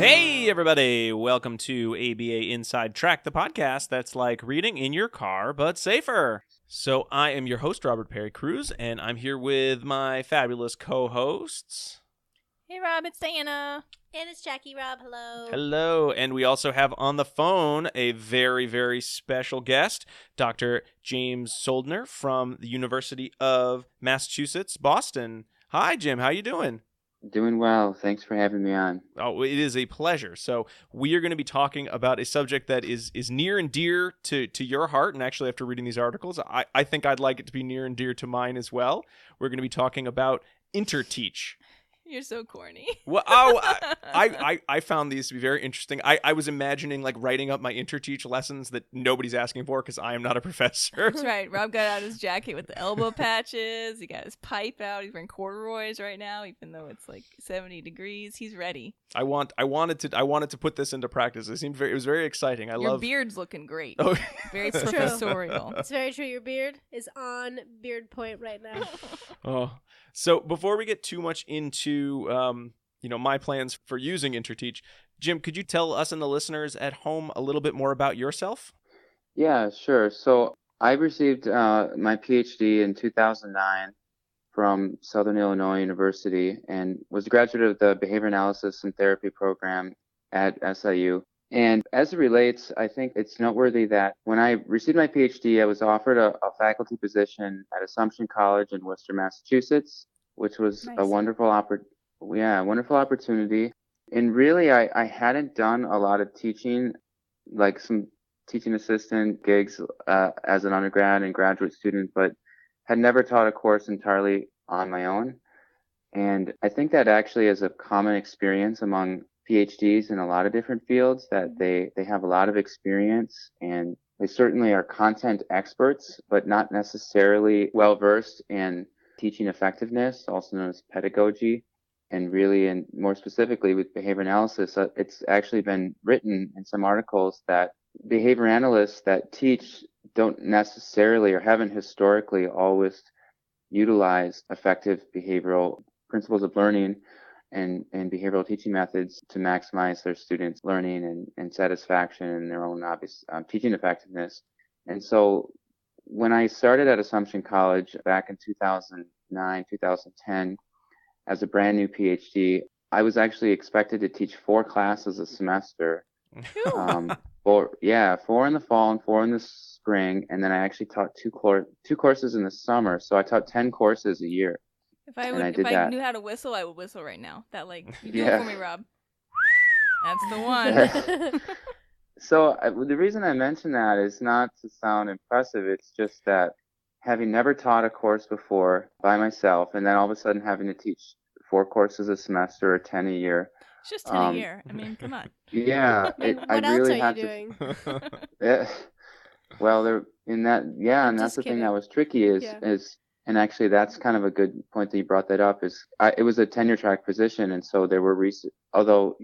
Hey, everybody. Welcome to ABA Inside Track, the podcast that's like reading in your car, but safer. So I am your host, Robert Perry Cruz, and I'm here with my fabulous co-hosts. Hey, Rob, it's Diana. And it's Jackie. Rob, hello. Hello. And we also have on the phone a very, very special guest, Dr. James Soldner from the University of Massachusetts, Boston. Hi, Jim. How you doing? Doing well. Thanks for having me on. Oh, it is a pleasure. So we are going to be talking about a subject that is near and dear to your heart. And actually, after reading these articles, I think I'd like it to be near and dear to mine as well. We're going to be talking about Interteach. You're so corny. Well, I found these to be very interesting. I was imagining like writing up my Interteach lessons that nobody's asking for because I am not a professor. That's right. Rob got out his jacket with the elbow patches. He got his pipe out. He's wearing corduroys right now, even though it's like 70 degrees. He's ready. I wanted to put this into practice. It was very exciting. Your beard's looking great. Oh. Very professorial. It's very true. Your beard is on beard point right now. Oh. So before we get too much into, my plans for using Interteach, Jim, could you tell us and the listeners at home a little bit more about yourself? Yeah, sure. So I received my PhD in 2009 from Southern Illinois University and was a graduate of the Behavior Analysis and Therapy program at SIU. And as it relates, I think it's noteworthy that when I received my PhD, I was offered a faculty position at Assumption College in Worcester, Massachusetts, which was Nice. a wonderful opportunity. And really, I hadn't done a lot of teaching, like some teaching assistant gigs as an undergrad and graduate student, but had never taught a course entirely on my own. And I think that actually is a common experience among PhDs in a lot of different fields, that they have a lot of experience and they certainly are content experts, but not necessarily well versed in teaching effectiveness, also known as pedagogy. And really, and more specifically with behavior analysis, it's actually been written in some articles that behavior analysts that teach don't necessarily or haven't historically always utilized effective behavioral principles of learning and behavioral teaching methods to maximize their students' learning and satisfaction and their own obvious teaching effectiveness. And so when I started at Assumption College back in 2009, 2010, as a brand new PhD, I was actually expected to teach 4 classes a semester. 4 in the fall and 4 in the spring. And then I actually taught 2 courses in the summer. So I taught 10 courses a year. If I knew how to whistle, I would whistle right now. You do it for me, Rob. That's the one. So the reason I mention that is not to sound impressive. It's just that having never taught a course before by myself, and then all of a sudden having to teach 4 courses a semester or 10 a year. It's just 10 a year. I mean, come on. Yeah. What else are you doing? Well, and that's the thing that was tricky is, and actually that's kind of a good point that you brought that up, is it was a tenure track position. And so there were although,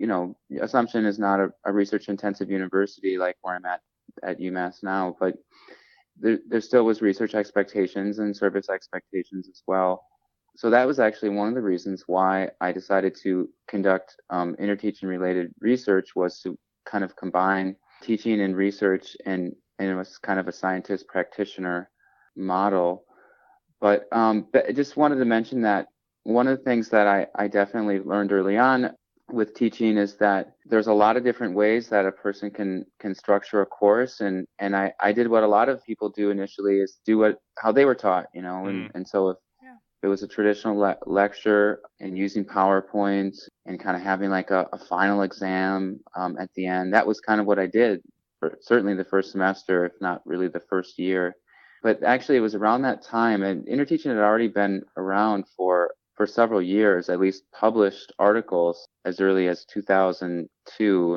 Assumption is not a research intensive university like where I'm at UMass now, but there still was research expectations and service expectations as well. So that was actually one of the reasons why I decided to conduct interteaching related research, was to kind of combine teaching and research, and it was kind of a scientist practitioner model. But I just wanted to mention that one of the things that I definitely learned early on with teaching is that there's a lot of different ways that a person can structure a course. And I did what a lot of people do initially, is do how they were taught, and so if it was a traditional lecture and using PowerPoint and kind of having like a final exam at the end, that was kind of what I did for certainly the first semester, if not really the first year. But actually, it was around that time, and Interteaching had already been around for several years, at least published articles as early as 2002.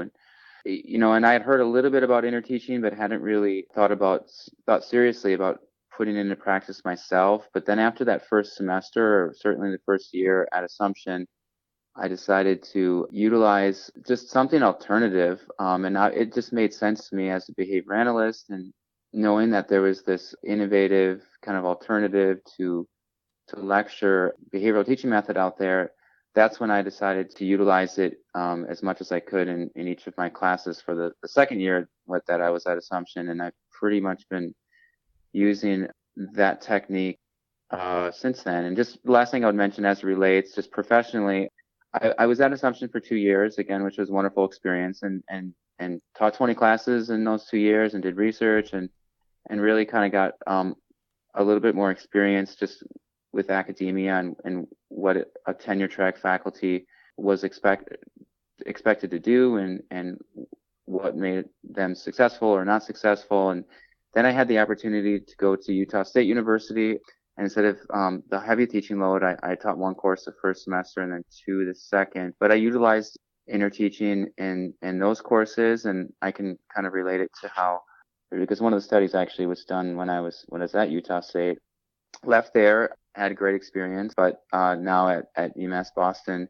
And I had heard a little bit about Interteaching, but hadn't really thought seriously about putting into practice myself. But then after that first semester, or certainly the first year at Assumption, I decided to utilize just something alternative. It just made sense to me as a behavior analyst, and knowing that there was this innovative kind of alternative to lecture behavioral teaching method out there, that's when I decided to utilize it as much as I could in each of my classes for the second year that I was at Assumption. And I've pretty much been using that technique since then. And just the last thing I would mention as it relates, just professionally, I was at Assumption for 2 years, again, which was a wonderful experience, and taught 20 classes in those 2 years and did research and really kind of got a little bit more experience just with academia and what a tenure track faculty was expected to do and what made them successful or not successful. And then I had the opportunity to go to Utah State University. And instead of the heavy teaching load, I taught 1 course the first semester and then 2 the second. But I utilized Interteaching in those courses, and I can kind of relate it to how, because one of the studies actually was done when I was at Utah State. Left there, had a great experience, but now at UMass Boston,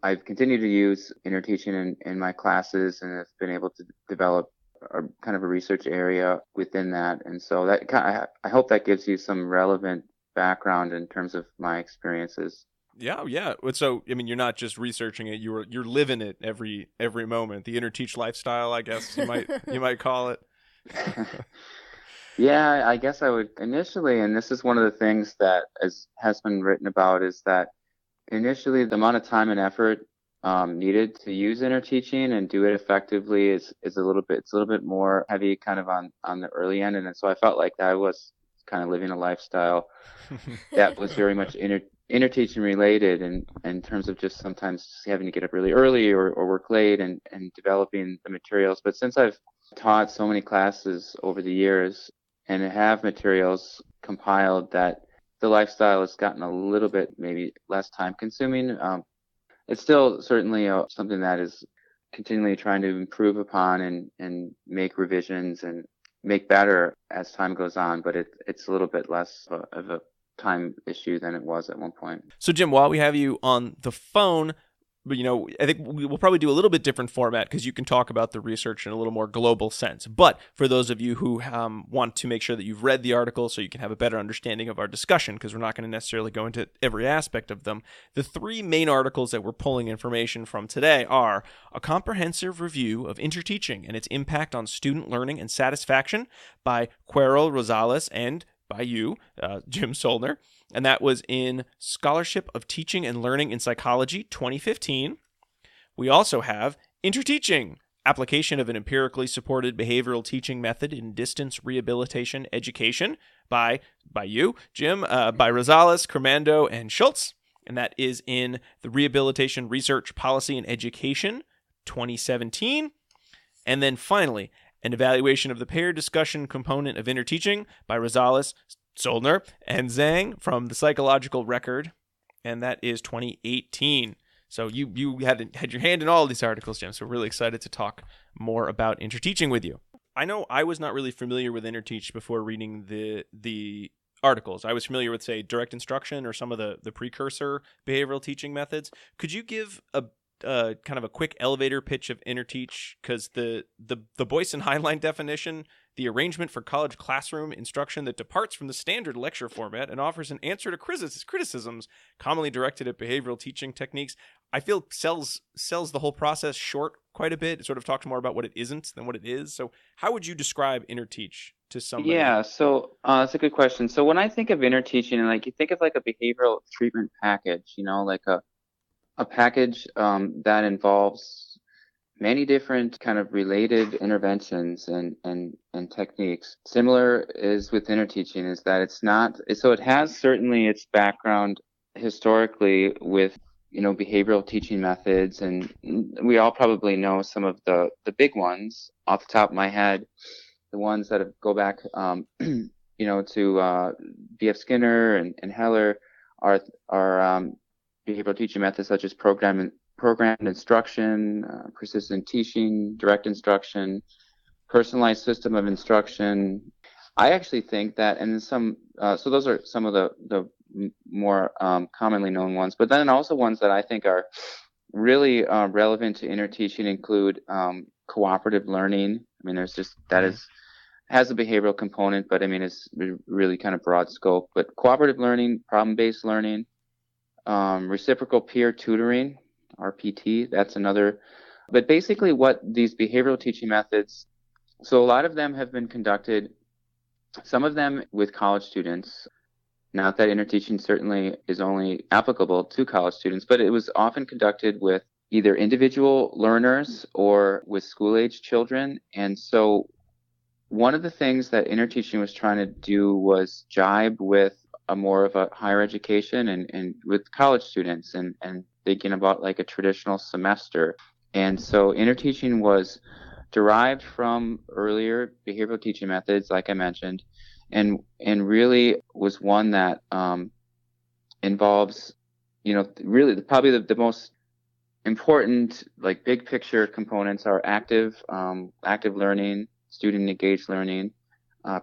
I've continued to use Interteaching in my classes, and have been able to develop a kind of a research area within that. And so that I hope that gives you some relevant background in terms of my experiences. Yeah. So, I mean, you're not just researching it; you're living it every moment. The Interteach lifestyle, I guess you might call it. Yeah, I guess I would initially, and this is one of the things that has been written about, is that initially the amount of time and effort needed to use Interteaching and do it effectively is a little bit more heavy kind of on the early end. And so I felt like I was kind of living a lifestyle that was very much Interteaching related, and in terms of just sometimes having to get up really early or work late and developing the materials. But since I've taught so many classes over the years and have materials compiled, that the lifestyle has gotten a little bit maybe less time consuming. It's still certainly something that is continually trying to improve upon and make revisions and make better as time goes on, but it's a little bit less of a time issue than it was at one point. So Jim, while we have you on the phone, but I think we'll probably do a little bit different format because you can talk about the research in a little more global sense. But for those of you who want to make sure that you've read the article so you can have a better understanding of our discussion, because we're not going to necessarily go into every aspect of them, the 3 main articles that we're pulling information from today are A Comprehensive Review of Interteaching and Its Impact on Student Learning and Satisfaction by Querol, Rosales, and by you, Jim Soldner. And that was in Scholarship of Teaching and Learning in Psychology, 2015. We also have Interteaching, Application of an Empirically Supported Behavioral Teaching Method in Distance Rehabilitation Education by you, Jim, by Rosales, Crimando, and Schultz. And that is in the Rehabilitation Research, Policy, and Education, 2017. And then finally, An Evaluation of the Paired Discussion Component of Interteaching by Rosales, Soldner, and Zhang from the Psychological Record, and that is 2018. So you had your hand in all of these articles, Jim, so we're really excited to talk more about Interteaching with you. I know I was not really familiar with Interteach before reading the articles. I was familiar with, say, direct instruction or some of the precursor behavioral teaching methods. Could you give a kind of a quick elevator pitch of Interteach? Because the Boyce and Heinlein definition, the arrangement for college classroom instruction that departs from the standard lecture format and offers an answer to criticisms commonly directed at behavioral teaching techniques, I feel sells the whole process short quite a bit. It sort of talks more about what it isn't than what it is. So how would you describe Interteach to somebody? Yeah, so that's a good question. So when I think of Interteaching, and like you think of like a behavioral treatment package, like a package that involves many different kind of related interventions and techniques. Similar is with Interteaching, is that it's not, so it has certainly its background historically with, behavioral teaching methods, and we all probably know some of the big ones off the top of my head. The ones that go back, to B.F. Skinner and Heller are behavioral teaching methods such as programmed instruction, persistent teaching, direct instruction, personalized system of instruction. I actually think that, and so those are some of the more commonly known ones, but then also ones that I think are really relevant to Interteaching include cooperative learning. I mean, there's just, has a behavioral component, but I mean, it's really kind of broad scope. But cooperative learning, problem-based learning, Reciprocal peer tutoring, RPT, that's another. But basically what these behavioral teaching methods, so a lot of them have been conducted, some of them with college students. Not that interteaching certainly is only applicable to college students, but it was often conducted with either individual learners or with school-age children. And so one of the things that Interteaching was trying to do was jibe with a more of a higher education and with college students and thinking about like a traditional semester. And so Interteaching was derived from earlier behavioral teaching methods, like I mentioned, and really was one that involves, really probably the most important, like big picture components are active learning, student engaged learning,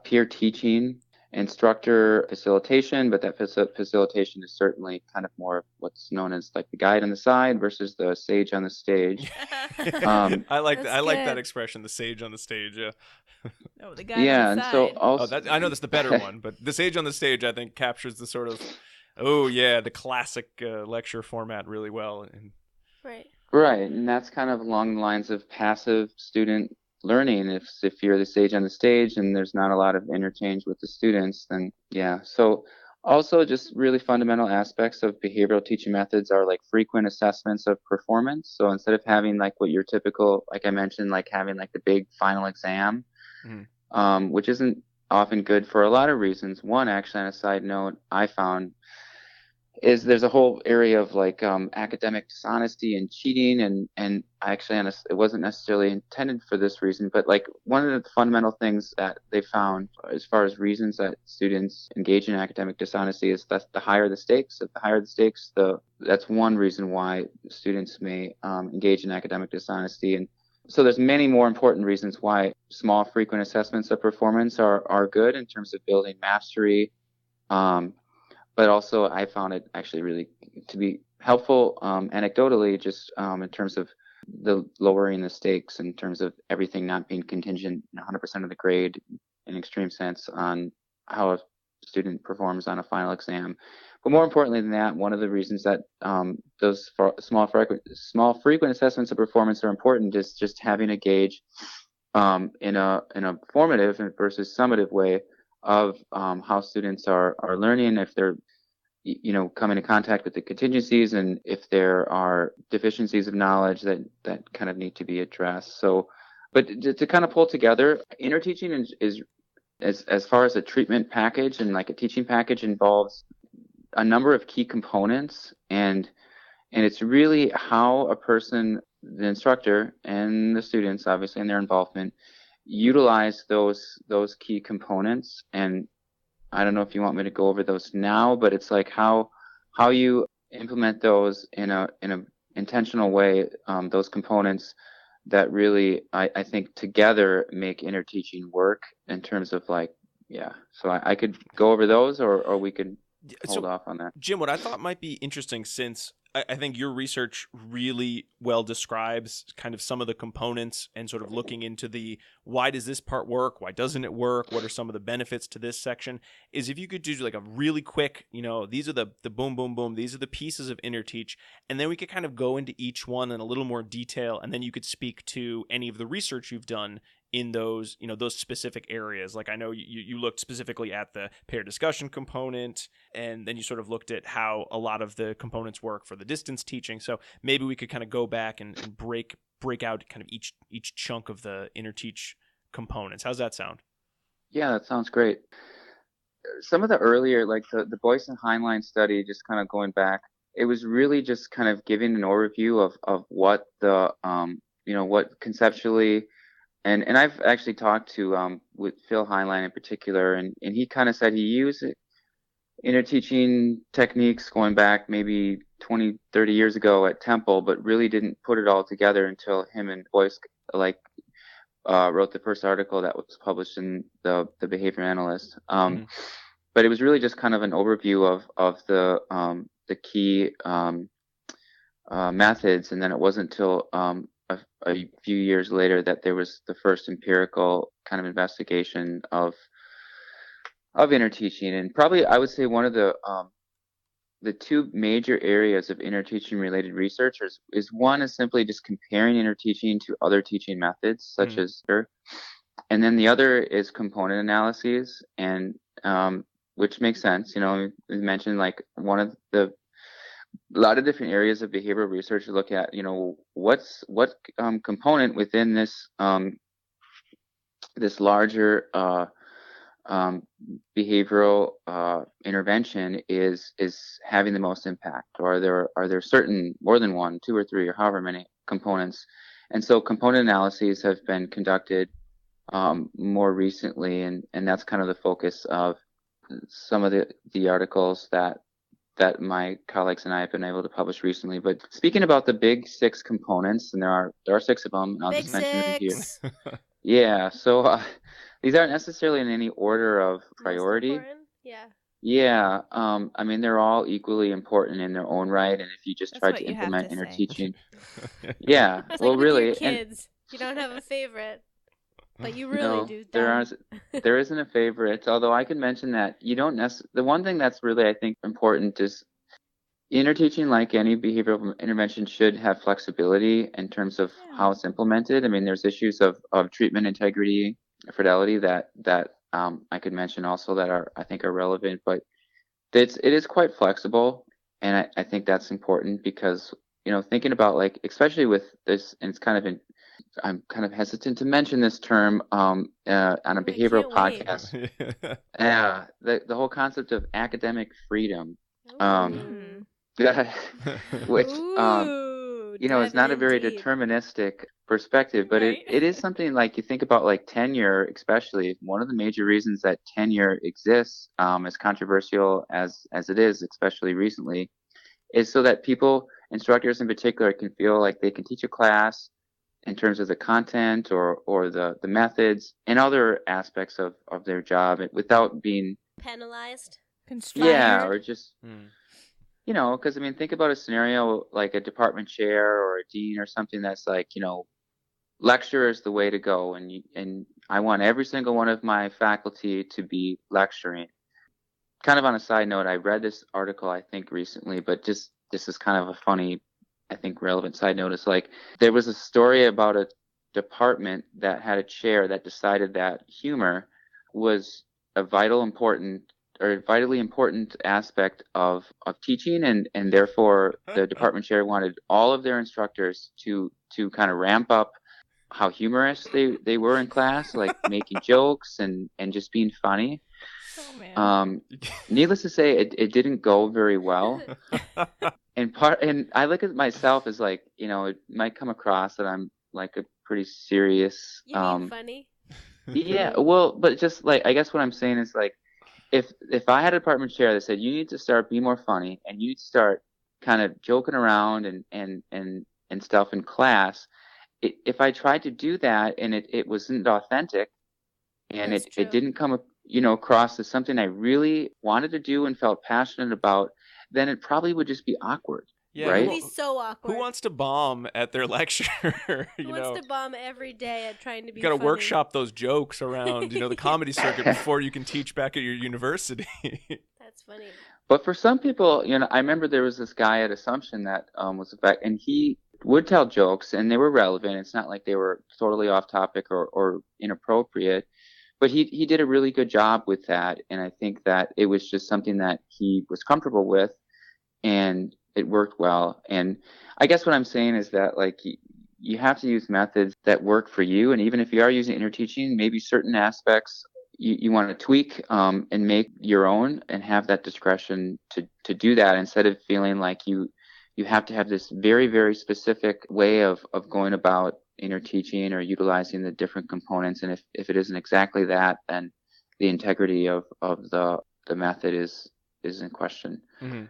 peer teaching, instructor facilitation, but that facilitation is certainly kind of more what's known as like the guide on the side versus the sage on the stage. I like that expression, the sage on the stage. Yeah. Oh, the guide on the side. So also, I know that's the better one, but the sage on the stage, I think, captures the sort of, the classic lecture format really well. Right, and that's kind of along the lines of passive student learning. If you're the sage on the stage and there's not a lot of interchange with the students, then yeah. So also just really fundamental aspects of behavioral teaching methods are like frequent assessments of performance. So instead of having like what your typical, like I mentioned, like having like the big final exam, which isn't often good for a lot of reasons. One, actually, on a side note, I found is there's a whole area of like academic dishonesty and cheating, and actually it wasn't necessarily intended for this reason, but like one of the fundamental things that they found as far as reasons that students engage in academic dishonesty is that the higher the stakes. If the higher the stakes, that's one reason why students may engage in academic dishonesty. And so there's many more important reasons why small frequent assessments of performance are good in terms of building mastery. But also I found it actually really to be helpful anecdotally, just in terms of the lowering the stakes, in terms of everything not being contingent 100% of the grade in extreme sense on how a student performs on a final exam. But more importantly than that, one of the reasons that those small frequent assessments of performance are important is just having a gauge in a formative versus summative way of how students are learning, if they're coming in contact with the contingencies, and if there are deficiencies of knowledge that kind of need to be addressed. So, but to kind of pull together, interteaching is as far as a treatment package and like a teaching package involves a number of key components, and it's really how a person, the instructor and the students, obviously, and their involvement, utilize those key components. And I don't know if you want me to go over those now, but it's like how you implement those in a intentional way, those components that really I think together make interteaching work in terms of like, yeah. So I could go over those, or we could hold off on that. Jim, what I thought might be interesting, since I think your research really well describes kind of some of the components and sort of looking into the why does this part work, why doesn't it work, what are some of the benefits to this section, is if you could do like a really quick, these are the boom, boom, boom, these are the pieces of Interteach, and then we could kind of go into each one in a little more detail, and then you could speak to any of the research you've done in those, those specific areas. Like I know you looked specifically at the pair discussion component, and then you sort of looked at how a lot of the components work for the distance teaching. So maybe we could kind of go back and break out kind of each chunk of the Interteach components. How's that sound? Yeah, that sounds great. Some of the earlier, like the Boyce and Heinlein study, just kind of going back, it was really just kind of giving an overview of what the what conceptually. And I've actually talked to with Phil Heinlein in particular, and he kind of said he used interteaching techniques going back maybe 20, 30 years ago at Temple, but really didn't put it all together until him and Boyce wrote the first article that was published in the Behavior Analyst. But it was really just kind of an overview of the key methods, and then it wasn't until a few years later that there was the first empirical kind of investigation of interteaching. And probably I would say one of the the two major areas of interteaching related research is one is simply just comparing interteaching to other teaching methods, such as, and then the other is component analyses, and which makes sense. We mentioned like one of a lot of different areas of behavioral research to look at, what component within this this larger behavioral intervention is having the most impact, or are there certain more than one, two or three, or however many components. And so component analyses have been conducted more recently, and that's kind of the focus of some of the articles that my colleagues and I have been able to publish recently. But speaking about the big six components, and there are six of them, and I'll just mention them here. Yeah, so these aren't necessarily in any order of priority. Yeah, I mean, they're all equally important in their own right, and if you just tried to implement interteaching, yeah, it's well, like really, with your kids, you don't have a favorite, but you really do. There isn't a favorite. Although I can mention that you don't the one thing that's really, I think, important is interteaching, like any behavioral intervention, should have flexibility in terms of how it's implemented. I mean, there's issues of treatment integrity, fidelity that I could mention also that I think are relevant, but it is quite flexible, and I think that's important because thinking about, like, especially with this, and I'm kind of hesitant to mention this term on a behavioral podcast. Yeah, the whole concept of academic freedom. Which is not a very deterministic perspective, but it is something, like, you think about, like, tenure, especially. One of the major reasons that tenure exists, as controversial as it is, especially recently, is so that instructors in particular, can feel like they can teach a class in terms of the content or the methods and other aspects of their job without being penalized, constrained. Yeah, or just because, I mean, think about a scenario like a department chair or a dean or something that's like, lecture is the way to go, and I want every single one of my faculty to be lecturing. Kind of on a side note, I read this article, I think, recently, but just this is kind of a funny, I think, relevant side note. It's like there was a story about a department that had a chair that decided that humor was a vitally important aspect of teaching, and therefore the department chair wanted all of their instructors to kind of ramp up how humorous they were in class, like making jokes and just being funny. Oh, man. Needless to say, it didn't go very well. And I look at myself as, like, it might come across that I'm like a pretty serious. You mean funny? Yeah, well, but just like, I guess what I'm saying is, like, if I had a department chair that said you need to be more funny and you need to start kind of joking around and stuff in class, if I tried to do that and it wasn't authentic, and it didn't come across as something I really wanted to do and felt passionate about, then it probably would just be awkward. Yeah, right? It would be so awkward. Who wants to bomb at their lecture? Who wants to bomb every day at trying to be You got to funny? workshop those jokes around, the comedy circuit before you can teach back at your university. That's funny. But for some people, I remember there was this guy at Assumption that was a fact, and he would tell jokes, and they were relevant. It's not like they were totally off topic or inappropriate, but he did a really good job with that, and I think that it was just something that he was comfortable with, and it worked well. And I guess what I'm saying is that, like, you have to use methods that work for you, and even if you are using interteaching, maybe certain aspects you want to tweak and make your own, and have that discretion to do that, instead of feeling like you have to have this very, very specific way of going about interteaching or utilizing the different components. And if it isn't exactly that, then the integrity of the method is in question. Mm-hmm.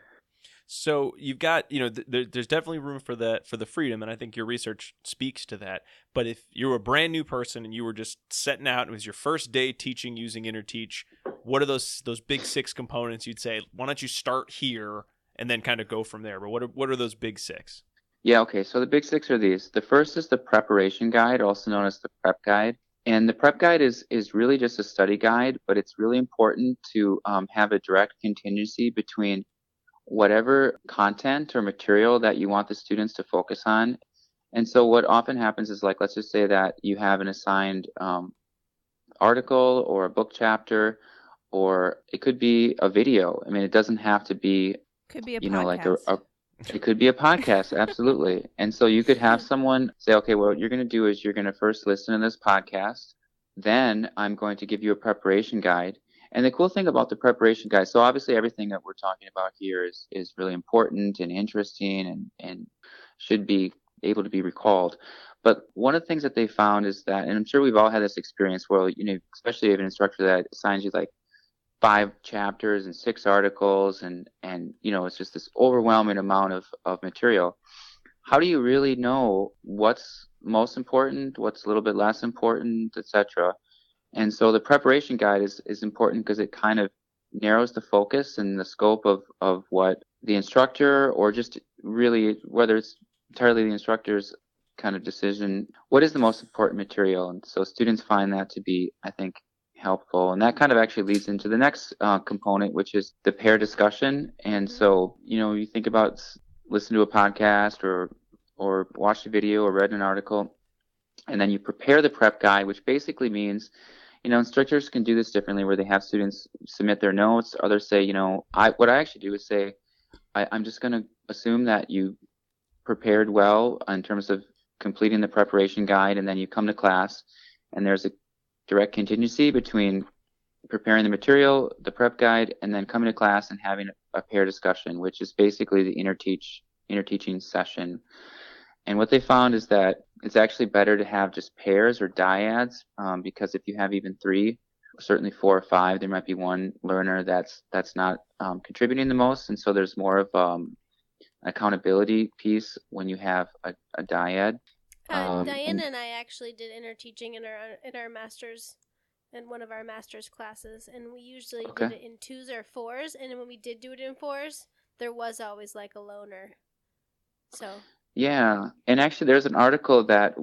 So you've got, there's definitely room for the freedom, and I think your research speaks to that. But if you're a brand new person and you were just setting out, and it was your first day teaching using Interteach, what are those big 6 components you'd say, why don't you start here and then kind of go from there? But what are those big 6? Yeah, okay. So the big 6 are these. The first is the preparation guide, also known as the prep guide. And the prep guide is really just a study guide, but it's really important to have a direct contingency between whatever content or material that you want the students to focus on. And so what often happens is, like, let's just say that you have an assigned article or a book chapter, or it could be a video. I mean, it doesn't have to be, could be a you know, like podcast. it could be a podcast, absolutely. And so you could have someone say, okay, well, what you're going to do is you're going to first listen to this podcast. Then I'm going to give you a preparation guide. And the cool thing about the preparation guide, so obviously everything that we're talking about here is really important and interesting and should be able to be recalled. But one of the things that they found is that, and I'm sure we've all had this experience where, you know, especially if you have an instructor that assigns you like 5 chapters and 6 articles and you know, it's just this overwhelming amount of material. How do you really know what's most important, what's a little bit less important, etc.? And so the preparation guide is important because it kind of narrows the focus and the scope of what the instructor, or just really whether it's entirely the instructor's kind of decision, what is the most important material. And so students find that to be, I think, helpful. And that kind of actually leads into the next component, which is the pair discussion. And so, you know, you think about listen to a podcast or watch a video or read an article, and then you prepare the prep guide, which basically means, you know, instructors can do this differently where they have students submit their notes. Others say, you know, what I actually do is say, I'm just going to assume that you prepared well in terms of completing the preparation guide, and then you come to class and there's a direct contingency between preparing the material, the prep guide, and then coming to class and having a pair discussion, which is basically the interteaching session. And what they found is that it's actually better to have just pairs or dyads, because if you have even 3, certainly 4 or 5, there might be one learner that's not contributing the most, and so there's more of an accountability piece when you have a dyad. Diana and I actually did interteaching in our masters, in one of our master's classes, and we usually did it in 2s or 4s. And when we did do it in 4s, there was always like a loner. So yeah, and actually, there's an article that,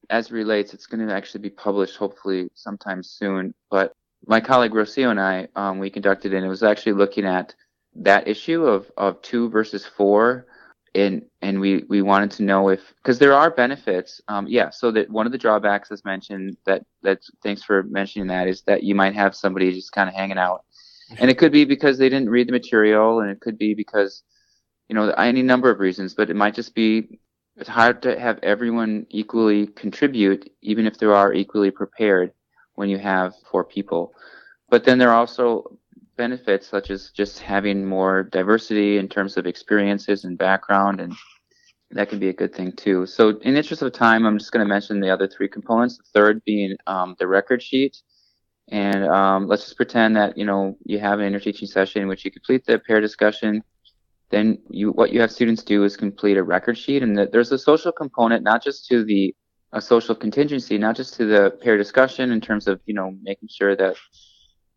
as relates, it's going to actually be published hopefully sometime soon. But my colleague Rocio and I, we conducted it, and it was actually looking at that issue of 2 versus 4. And we wanted to know if, because there are benefits, so that one of the drawbacks, as mentioned, that's thanks for mentioning that, is that you might have somebody just kind of hanging out, and it could be because they didn't read the material, and it could be because, you know, any number of reasons, but it might just be it's hard to have everyone equally contribute, even if they are equally prepared when you have 4 people. But then there are also benefits, such as just having more diversity in terms of experiences and background, and that can be a good thing too. So in the interest of time, I'm just going to mention the other 3 components, the third being the record sheet. And let's just pretend that, you know, you have an interteaching session in which you complete the pair discussion. Then what you have students do is complete a record sheet, and there's a social component, not just to a social contingency, not just to the pair discussion in terms of, you know, making sure that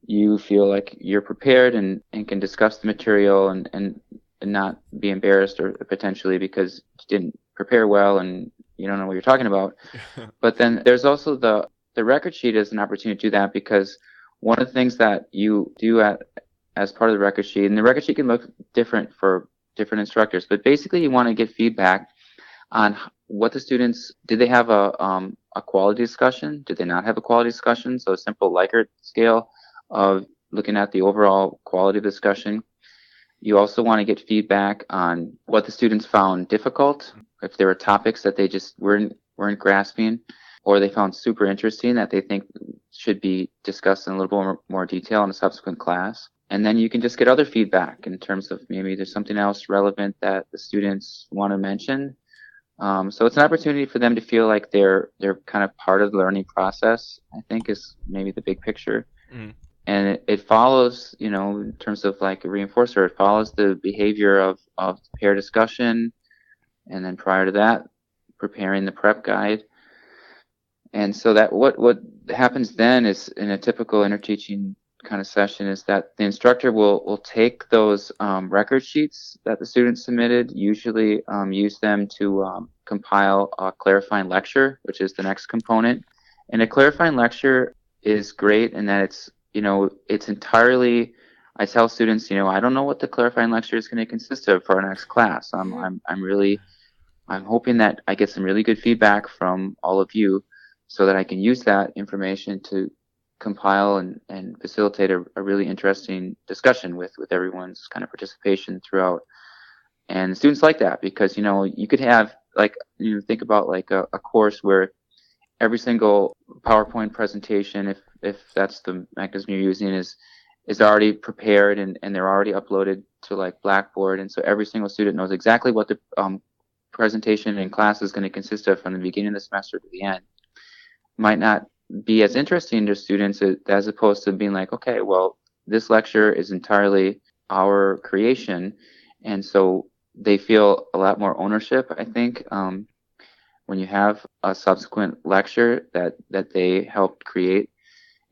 you feel like you're prepared and can discuss the material and not be embarrassed or potentially because you didn't prepare well and you don't know what you're talking about. But then there's also the record sheet as an opportunity to do that, because one of the things that you do as part of the record sheet, and the record sheet can look different for different instructors, but basically you want to get feedback on what the students, did they have a quality discussion? Did they not have a quality discussion? So a simple Likert scale of looking at the overall quality of discussion. You also want to get feedback on what the students found difficult, if there were topics that they just weren't grasping, or they found super interesting that they think should be discussed in a little bit more detail in a subsequent class. And then you can just get other feedback in terms of maybe there's something else relevant that the students want to mention. So it's an opportunity for them to feel like they're kind of part of the learning process, I think, is maybe the big picture. Mm. And it follows, you know, in terms of like a reinforcer, it follows the behavior of pair discussion, and then prior to that, preparing the prep guide. And so that what happens then is, in a typical interteaching kind of session, is that the instructor will take those record sheets that the students submitted, usually use them to compile a clarifying lecture, which is the next component. And a clarifying lecture is great in that it's, you know, it's entirely I tell students, I don't know what the clarifying lecture is going to consist of for our next class. I'm hoping that I get some really good feedback from all of you so that I can use that information to compile and facilitate a really interesting discussion with everyone's kind of participation throughout. And students like that because, you could have think about like a course where every single PowerPoint presentation, if that's the mechanism you're using, is already prepared and they're already uploaded to like Blackboard. And so every single student knows exactly what the presentation in class is going to consist of from the beginning of the semester to the end. Might not be as interesting to students as opposed to being like, okay, well, this lecture is entirely our creation. And so they feel a lot more ownership, I think, when you have a subsequent lecture that they helped create.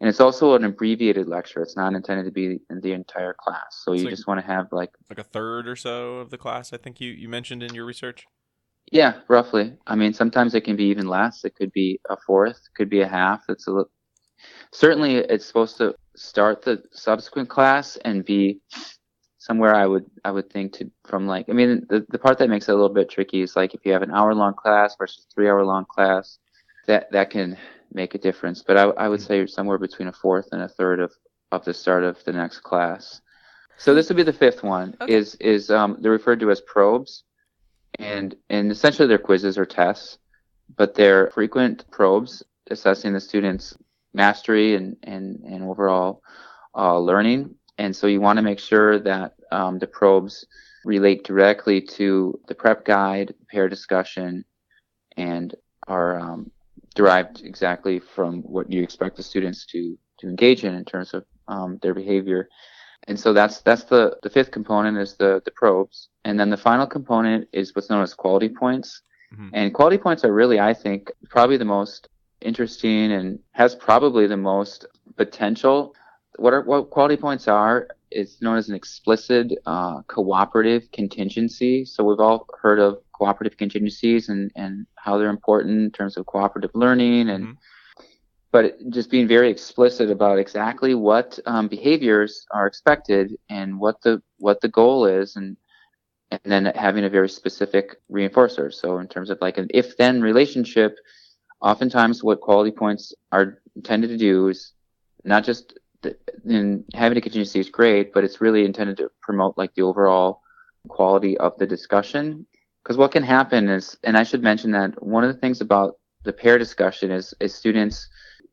And it's also an abbreviated lecture. It's not intended to be in the entire class. So you just want to have like a third or so of the class, I think you mentioned in your research. Yeah, roughly. I mean, sometimes it can be even less. It could be a fourth, could be a half. Certainly it's supposed to start the subsequent class and be somewhere I would think the part that makes it a little bit tricky is like if you have an hour-long class versus 3-hour-long class, that can make a difference. But I would say somewhere between a fourth and a third of the start of the next class. So this would be the fifth one. Okay. They're referred to as probes. And essentially they're quizzes or tests, but they're frequent probes assessing the student's mastery and overall learning. And so you want to make sure that the probes relate directly to the prep guide, pair discussion, and are derived exactly from what you expect the students to engage in terms of their behavior. And so that's the fifth component is the probes. And then the final component is what's known as quality points. Mm-hmm. And quality points are really, I think, probably the most interesting and has probably the most potential. What quality points are is known as an explicit cooperative contingency. So we've all heard of cooperative contingencies and how they're important in terms of cooperative learning and mm-hmm. But just being very explicit about exactly what behaviors are expected and what the goal is, and then having a very specific reinforcer. So in terms of like an if-then relationship, oftentimes what quality points are intended to do is not just in having a contingency is great, but it's really intended to promote like the overall quality of the discussion. Because what can happen is, and I should mention that one of the things about the pair discussion is students.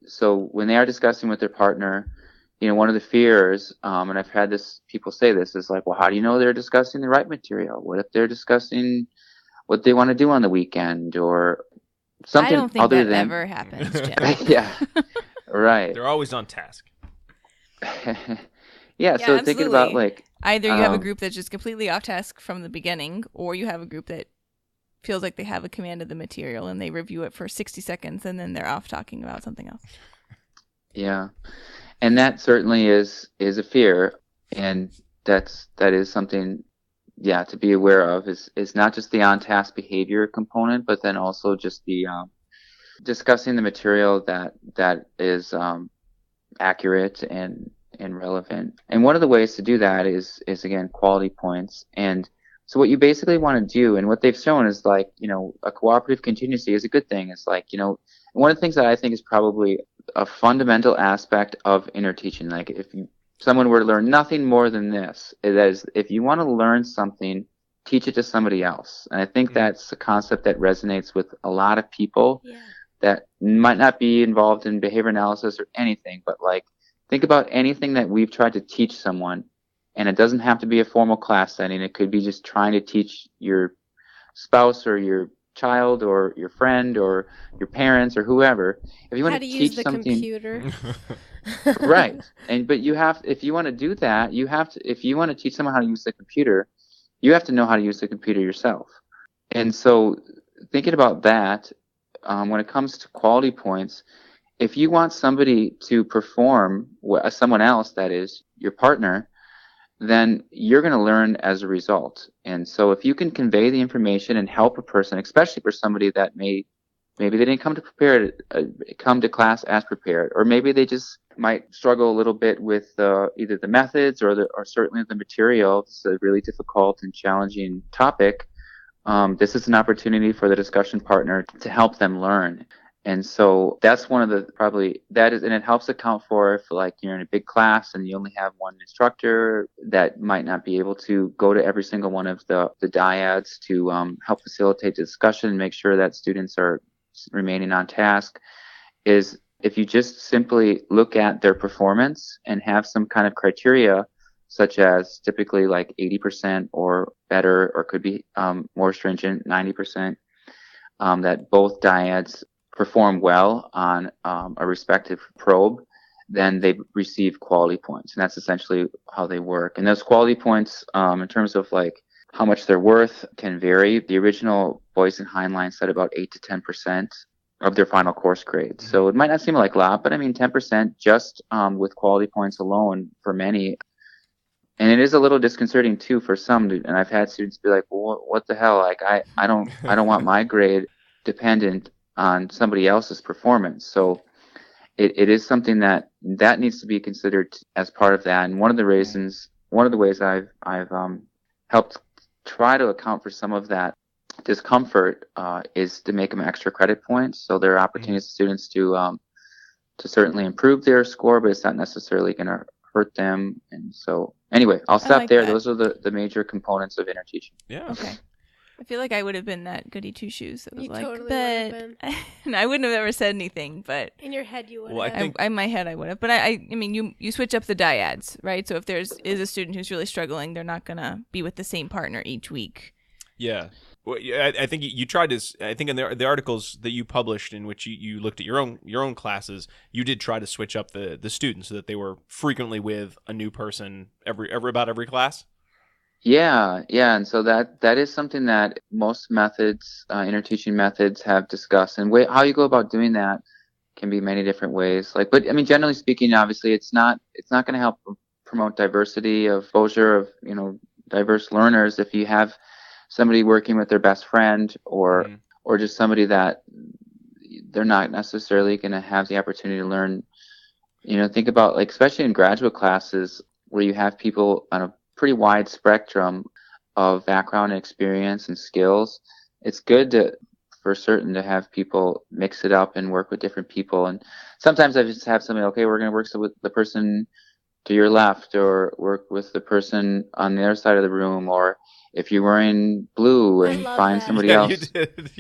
So when they are discussing with their partner, one of the fears, and I've had people say this, is like, well, how do you know they're discussing the right material? What if they're discussing what they want to do on the weekend or something other than... I don't think that ever happens, Jeff. Yeah, right. They're always on task. Yeah, so absolutely. Thinking about like... Either you have a group that's just completely off task from the beginning, or you have a group that feels like they have a command of the material and they review it for 60 seconds and then they're off talking about something else. Yeah. And that certainly is a fear. And that is something, to be aware of is not just the on-task behavior component, but then also just the discussing the material that is accurate and relevant. And one of the ways to do that is again, quality points. And so what you basically want to do, and what they've shown is like, a cooperative contingency is a good thing. It's like, one of the things that I think is probably a fundamental aspect of interteaching, like if someone were to learn nothing more than this, that is, if you want to learn something, teach it to somebody else. And I think that's a concept that resonates with a lot of people that might not be involved in behavior analysis or anything, but like, think about anything that we've tried to teach someone. And it doesn't have to be a formal class setting. It could be just trying to teach your spouse or your child or your friend or your parents or whoever. If you want to teach something, computer. Right. But if you want to do that, if you want to teach someone how to use the computer, you have to know how to use the computer yourself. And so thinking about that, when it comes to quality points, if you want somebody to perform someone else, that is your partner, then you're going to learn as a result. And so if you can convey the information and help a person, especially for somebody that may maybe they didn't come to class as prepared, or maybe they just might struggle a little bit with either the methods or certainly the material. It's a really difficult and challenging topic. This is an opportunity for the discussion partner to help them learn. And so that's one of the and it helps account for if like you're in a big class and you only have one instructor that might not be able to go to every single one of the dyads to help facilitate the discussion and make sure that students are remaining on task, is if you just simply look at their performance and have some kind of criteria, such as typically like 80% or better, or could be more stringent, 90%, that both dyads perform well on a respective probe, then they receive quality points. And that's essentially how they work. And those quality points, in terms of like how much they're worth, can vary. The original Boyce and Heinlein said about 8 to 10% of their final course grade. So it might not seem like a lot, but I mean 10% just with quality points alone for many. And it is a little disconcerting too for some, and I've had students be like, well, what the hell? Like I don't want my grade dependent on somebody else's performance. So it is something that needs to be considered as part of that. And one of the ways I've helped try to account for some of that discomfort is to make them extra credit points. So there are opportunities for students to certainly improve their score, but it's not necessarily going to hurt them. And so anyway, I'll stop like there. that. Those are the major components of interteaching. Yeah. Okay. I feel like I would have been that goody two shoes. That was You like, totally but would and I wouldn't have ever said anything. But in your head, you would. Well, I think- in my head, I would have. But I mean, you switch up the dyads, right? So if is a student who's really struggling, they're not gonna be with the same partner each week. Yeah. Well, I think you tried to. I think in the articles that you published, in which you looked at your own classes, you did try to switch up the students so that they were frequently with a new person about every class. Yeah, and so that is something that most methods, interteaching methods, have discussed. And how you go about doing that can be many different ways. But I mean, generally speaking, obviously, it's not going to help promote diversity of exposure of diverse learners if you have somebody working with their best friend or just somebody that they're not necessarily going to have the opportunity to learn. Think about especially in graduate classes where you have people on a pretty wide spectrum of background and experience and skills. It's good for certain to have people mix it up and work with different people. And sometimes I just have somebody, okay, we're going to work with the person to your left, or work with the person on the other side of the room, or if you're wearing blue and find somebody else. You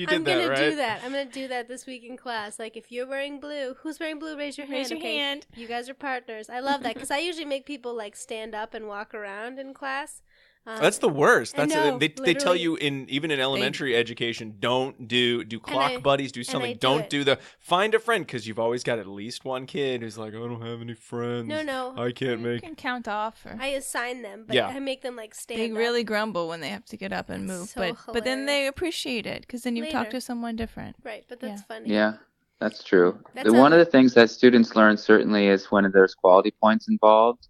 did I'm that, gonna right? do that. I'm gonna do that this week in class. Like, if you're wearing blue, who's wearing blue? Raise your hand. Raise your hand. You guys are partners. I love that because I usually make people stand up and walk around in class. That's the worst. I know, they tell literally. you even in elementary education, don't do clock buddies, do something. Don't do find a friend, because you've always got at least one kid who's like, I don't have any friends. No. I can't You make. can count off. Or... I assign them, but Yeah. I make them stand They up. really grumble when they have to get up and That's move, so but then they hilarious. appreciate it because then you've talked Later. to someone different. Right, but that's funny. Yeah, that's true. That's One of the things that students learn certainly is when there's quality points involved.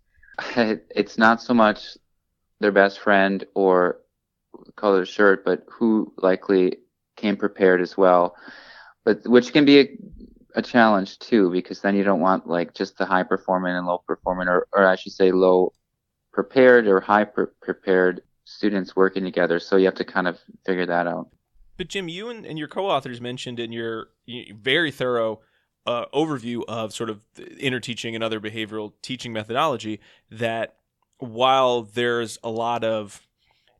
It's not so much their best friend or color of shirt, but who likely came prepared as well. But which can be a challenge too, because then you don't want just the high performing and low performing, or I should say low prepared or high prepared students working together. So you have to kind of figure that out. But Jim, you and your co-authors mentioned in your very thorough overview of sort of interteaching and other behavioral teaching methodology that while there's a lot of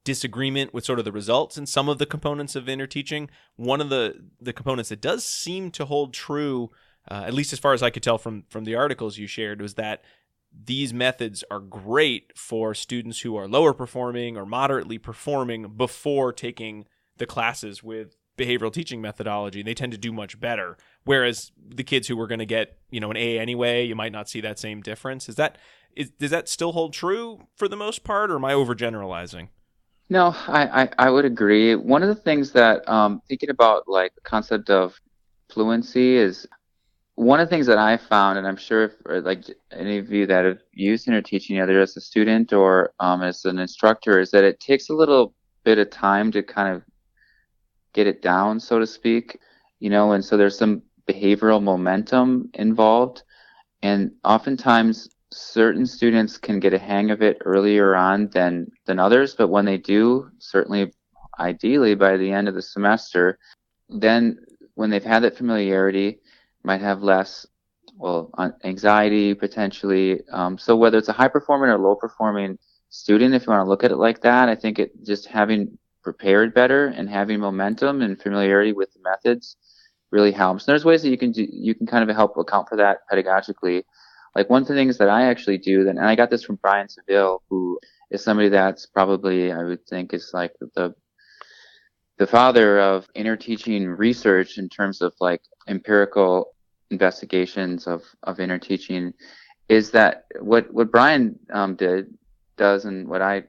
disagreement with sort of the results in some of the components of interteaching, one of the components that does seem to hold true, at least as far as I could tell from the articles you shared, was that these methods are great for students who are lower performing or moderately performing before taking the classes with behavioral teaching methodology. They tend to do much better. Whereas the kids who were going to get, an A anyway, you might not see that same difference. Does that still hold true for the most part, or am I overgeneralizing? No, I would agree. One of the things that thinking about the concept of fluency is one of the things that I found, and I'm sure if any of you that have used interteaching either as a student or as an instructor, is that it takes a little bit of time to kind of get it down, so to speak. and so there's some behavioral momentum involved. And oftentimes certain students can get a hang of it earlier on than others, but when they do, certainly ideally by the end of the semester, then when they've had that familiarity, might have less, anxiety potentially. So whether it's a high performing or low performing student, if you want to look at it like that, I think it just having prepared better and having momentum and familiarity with the methods really helps. And there's ways that you can kind of help account for that pedagogically. Like one of the things that I actually do, and I got this from Brian Seville, who is somebody that's probably, I would think, is like the father of interteaching research in terms of like empirical investigations of interteaching, is that what Brian does and what I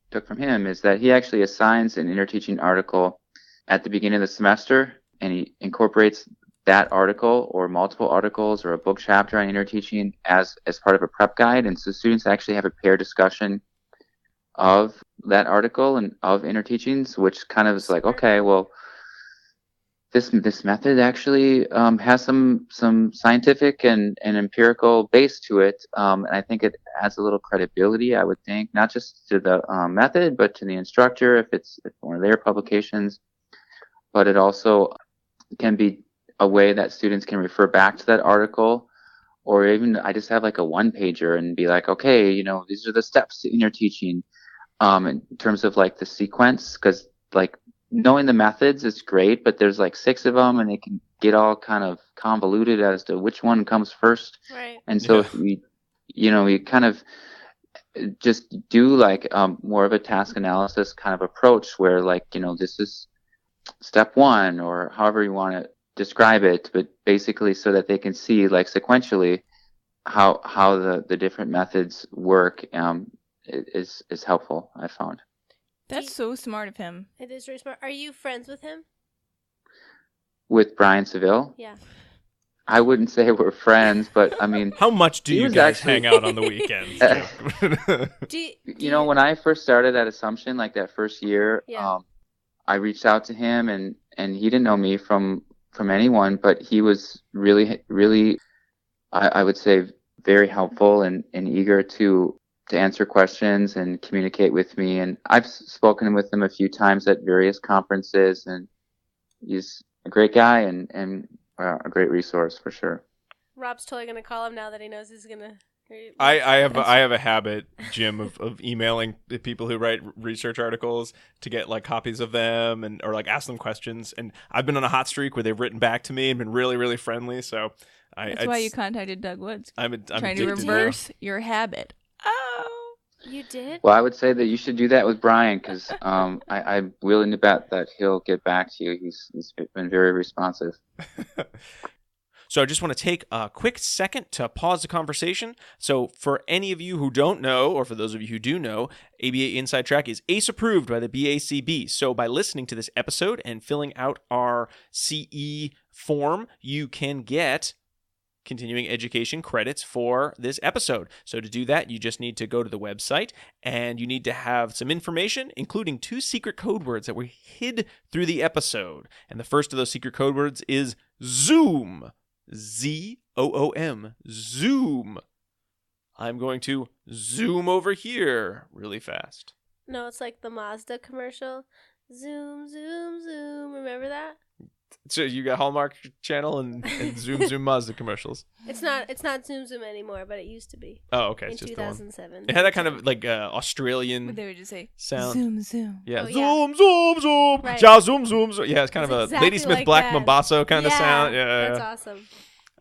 took from him is that he actually assigns an interteaching article at the beginning of the semester, and he incorporates that article or multiple articles or a book chapter on interteaching as part of a prep guide. And so students actually have a pair discussion of that article and of interteachings, which kind of is like, okay, well, this method actually has some scientific and empirical base to it. And I think it adds a little credibility, I would think, not just to the method, but to the instructor if it's one of their publications. But it also can be a way that students can refer back to that article, or even I just have like a one pager and be like, okay, these are the steps to interteaching in terms of like the sequence, because like knowing the methods is great, but there's like 6 of them and they can get all kind of convoluted as to which one comes first. Right. And so if we kind of just do like more of a task analysis kind of approach where like, this is step 1 or however you want to describe it, but basically so that they can see like sequentially how the different methods work is helpful, I found. That's so smart of him. It is really smart. Are you friends with him? With Brian Seville? Yeah. I wouldn't say we're friends, but I mean, how much do you guys hang out on the weekends? When I first started at Assumption, like that first year, I reached out to him and he didn't know me from anyone, but he was really, really, I would say, very helpful and eager to answer questions and communicate with me. And I've spoken with him a few times at various conferences, and he's a great guy and a great resource for sure. Rob's totally going to call him now that he knows he's going to... I have a habit, Jim, of emailing the people who write research articles to get like copies of them or like ask them questions. And I've been on a hot streak where they've written back to me and been really, really friendly. So that's why you contacted Doug Woods. I'm trying to reverse your habit. Oh, you did? Well, I would say that you should do that with Brian, because I'm willing to bet that he'll get back to you. He's been very responsive. So I just want to take a quick second to pause the conversation. So for any of you who don't know, or for those of you who do know, ABA Inside Track is ACE approved by the BACB. So by listening to this episode and filling out our CE form, you can get continuing education credits for this episode. So to do that, you just need to go to the website and you need to have some information, including 2 secret code words that we hid through the episode. And the first of those secret code words is Zoom. ZOOM. Zoom. I'm going to zoom over here really fast. No, it's like the Mazda commercial. Zoom, zoom, zoom. Remember that? So you got Hallmark Channel and Zoom Zoom Mazda commercials. It's not Zoom Zoom anymore, but it used to be. Oh, okay. In it's just 2007. It had that kind of like Australian. But they would just say sound. Zoom Zoom. Yeah, oh, zoom zoom zoom. Right. Ja, zoom zoom zoom. Yeah, it's kind of a exactly Ladysmith like Black that. Mambazo kind of sound. Yeah, that's awesome.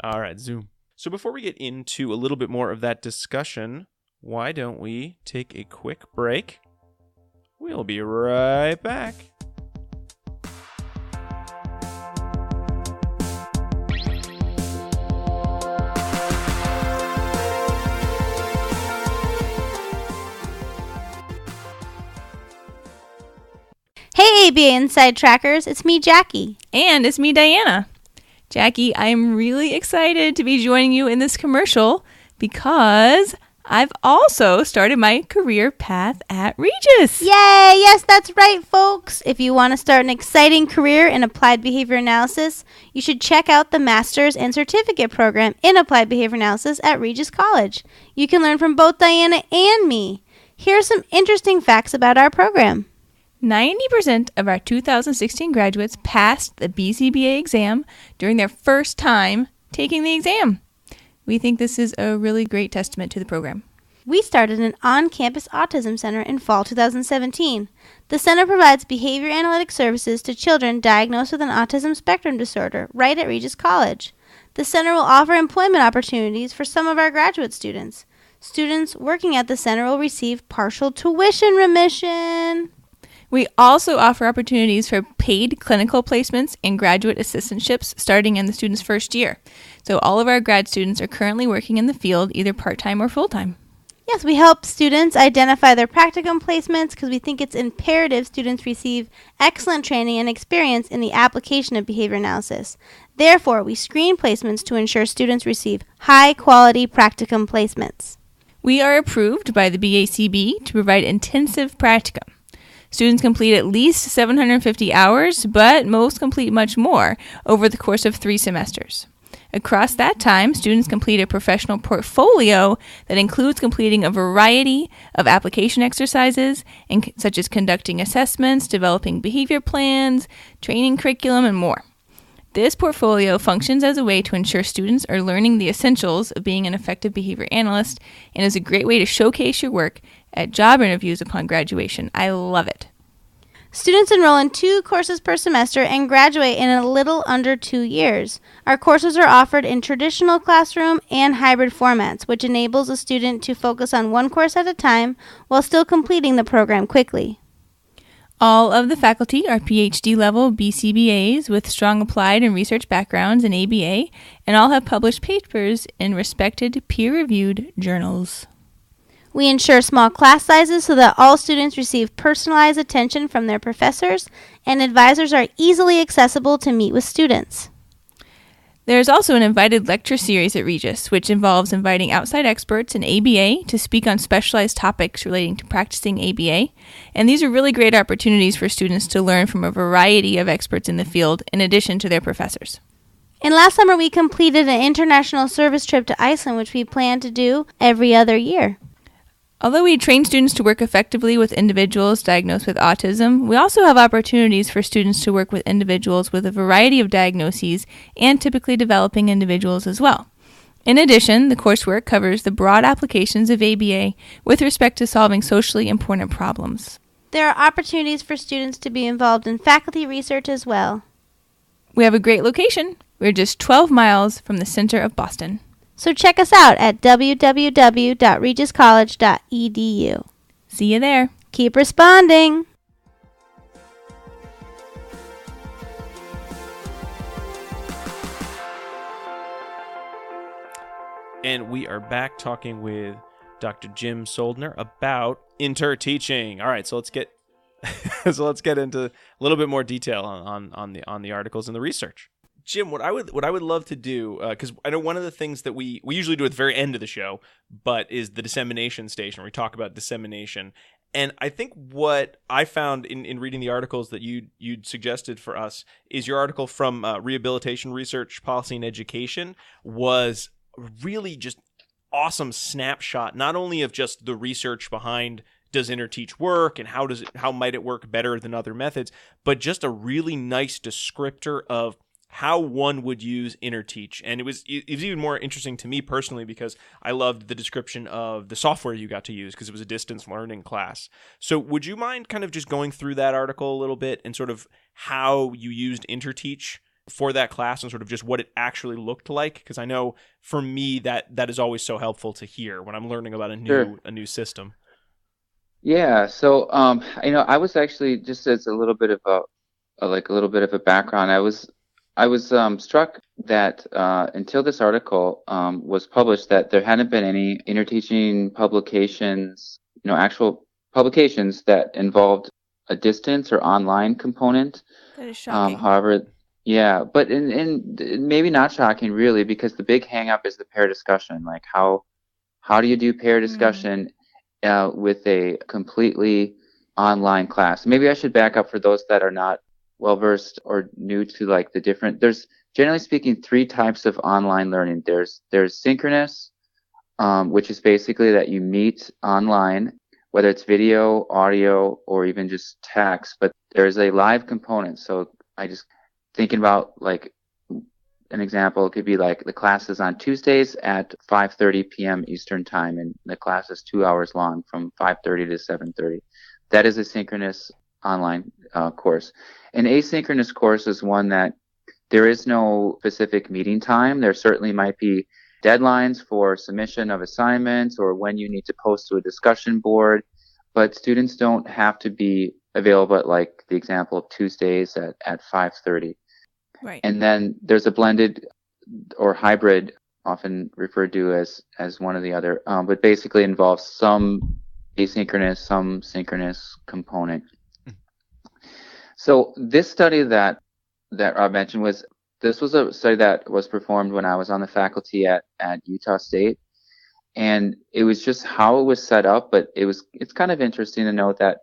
All right, Zoom. So before we get into a little bit more of that discussion, why don't we take a quick break? We'll be right back. Hey, ABA Inside Trackers, it's me, Jackie. And it's me, Diana. Jackie, I'm really excited to be joining you in this commercial because I've also started my career path at Regis. Yay! Yes, that's right, folks. If you want to start an exciting career in applied behavior analysis, you should check out the Master's and Certificate program in Applied Behavior Analysis at Regis College. You can learn from both Diana and me. Here are some interesting facts about our program. 90% of our 2016 graduates passed the BCBA exam during their first time taking the exam. We think this is a really great testament to the program. We started an on-campus autism center in fall 2017. The center provides behavior analytic services to children diagnosed with an autism spectrum disorder right at Regis College. The center will offer employment opportunities for some of our graduate students. Students working at the center will receive partial tuition remission. We also offer opportunities for paid clinical placements and graduate assistantships starting in the student's first year. So all of our grad students are currently working in the field either part-time or full-time. Yes, we help students identify their practicum placements because we think it's imperative students receive excellent training and experience in the application of behavior analysis. Therefore, we screen placements to ensure students receive high-quality practicum placements. We are approved by the BACB to provide intensive practicum. Students complete at least 750 hours, but most complete much more over the course of 3 semesters. Across that time, students complete a professional portfolio that includes completing a variety of application exercises, such as conducting assessments, developing behavior plans, training curriculum, and more. This portfolio functions as a way to ensure students are learning the essentials of being an effective behavior analyst and is a great way to showcase your work at job interviews upon graduation. I love it. Students enroll in 2 courses per semester and graduate in a little under 2 years. Our courses are offered in traditional classroom and hybrid formats, which enables a student to focus on one course at a time while still completing the program quickly. All of the faculty are PhD-level BCBAs with strong applied and research backgrounds in ABA, and all have published papers in respected peer-reviewed journals. We ensure small class sizes so that all students receive personalized attention from their professors, and advisors are easily accessible to meet with students. There is also an invited lecture series at Regis, which involves inviting outside experts in ABA to speak on specialized topics relating to practicing ABA, and these are really great opportunities for students to learn from a variety of experts in the field in addition to their professors. And last summer we completed an international service trip to Iceland, which we plan to do every other year. Although we train students to work effectively with individuals diagnosed with autism, we also have opportunities for students to work with individuals with a variety of diagnoses and typically developing individuals as well. In addition, the coursework covers the broad applications of ABA with respect to solving socially important problems. There are opportunities for students to be involved in faculty research as well. We have a great location. We're just 12 miles from the center of Boston. So check us out at www.regiscollege.edu. See you there. Keep responding. And we are back talking with Dr. Jim Soldner about interteaching. All right, so let's get into a little bit more detail on the articles and the research. Jim, what I would love to do, because I know one of the things that we usually do at the very end of the show, but is the dissemination station, where we talk about dissemination. And I think what I found in reading the articles that you'd suggested for us is your article from Rehabilitation Research, Policy and Education was really just awesome snapshot, not only of just the research behind does Interteach work and how might it work better than other methods, but just a really nice descriptor of how one would use Interteach. And it was even more interesting to me personally because I loved the description of the software you got to use because it was a distance learning class. So would you mind kind of just going through that article a little bit and sort of how you used Interteach for that class and sort of just what it actually looked like? Because I know for me that is always so helpful to hear when I'm learning about a new system. Yeah. So I was actually, just as a little bit of a background, I was struck that until this article was published, that there hadn't been any Interteaching publications, actual publications that involved a distance or online component. That is shocking. However, yeah, but in maybe not shocking really, because the big hang up is the pair discussion, like how How do you do pair discussion with a completely online class? Maybe I should back up for those that are not well versed or new to like the different. There's generally speaking 3 types of online learning. There's synchronous, which is basically that you meet online, whether it's video, audio, or even just text, but there's a live component. So I just thinking about like an example, it could be like the class is on Tuesdays at 5:30 p.m. Eastern time, and the class is 2 hours long from 5:30 to 7:30. That is a synchronous online course. An asynchronous course is one that there is no specific meeting time. There certainly might be deadlines for submission of assignments or when you need to post to a discussion board, but students don't have to be available at like the example of Tuesdays at 5:30. Right. And then there's a blended or hybrid, often referred to as one or the other, but basically involves some asynchronous, some synchronous component. So this study that Rob mentioned was a study that was performed when I was on the faculty at Utah State. And it was just how it was set up, but it's kind of interesting to note that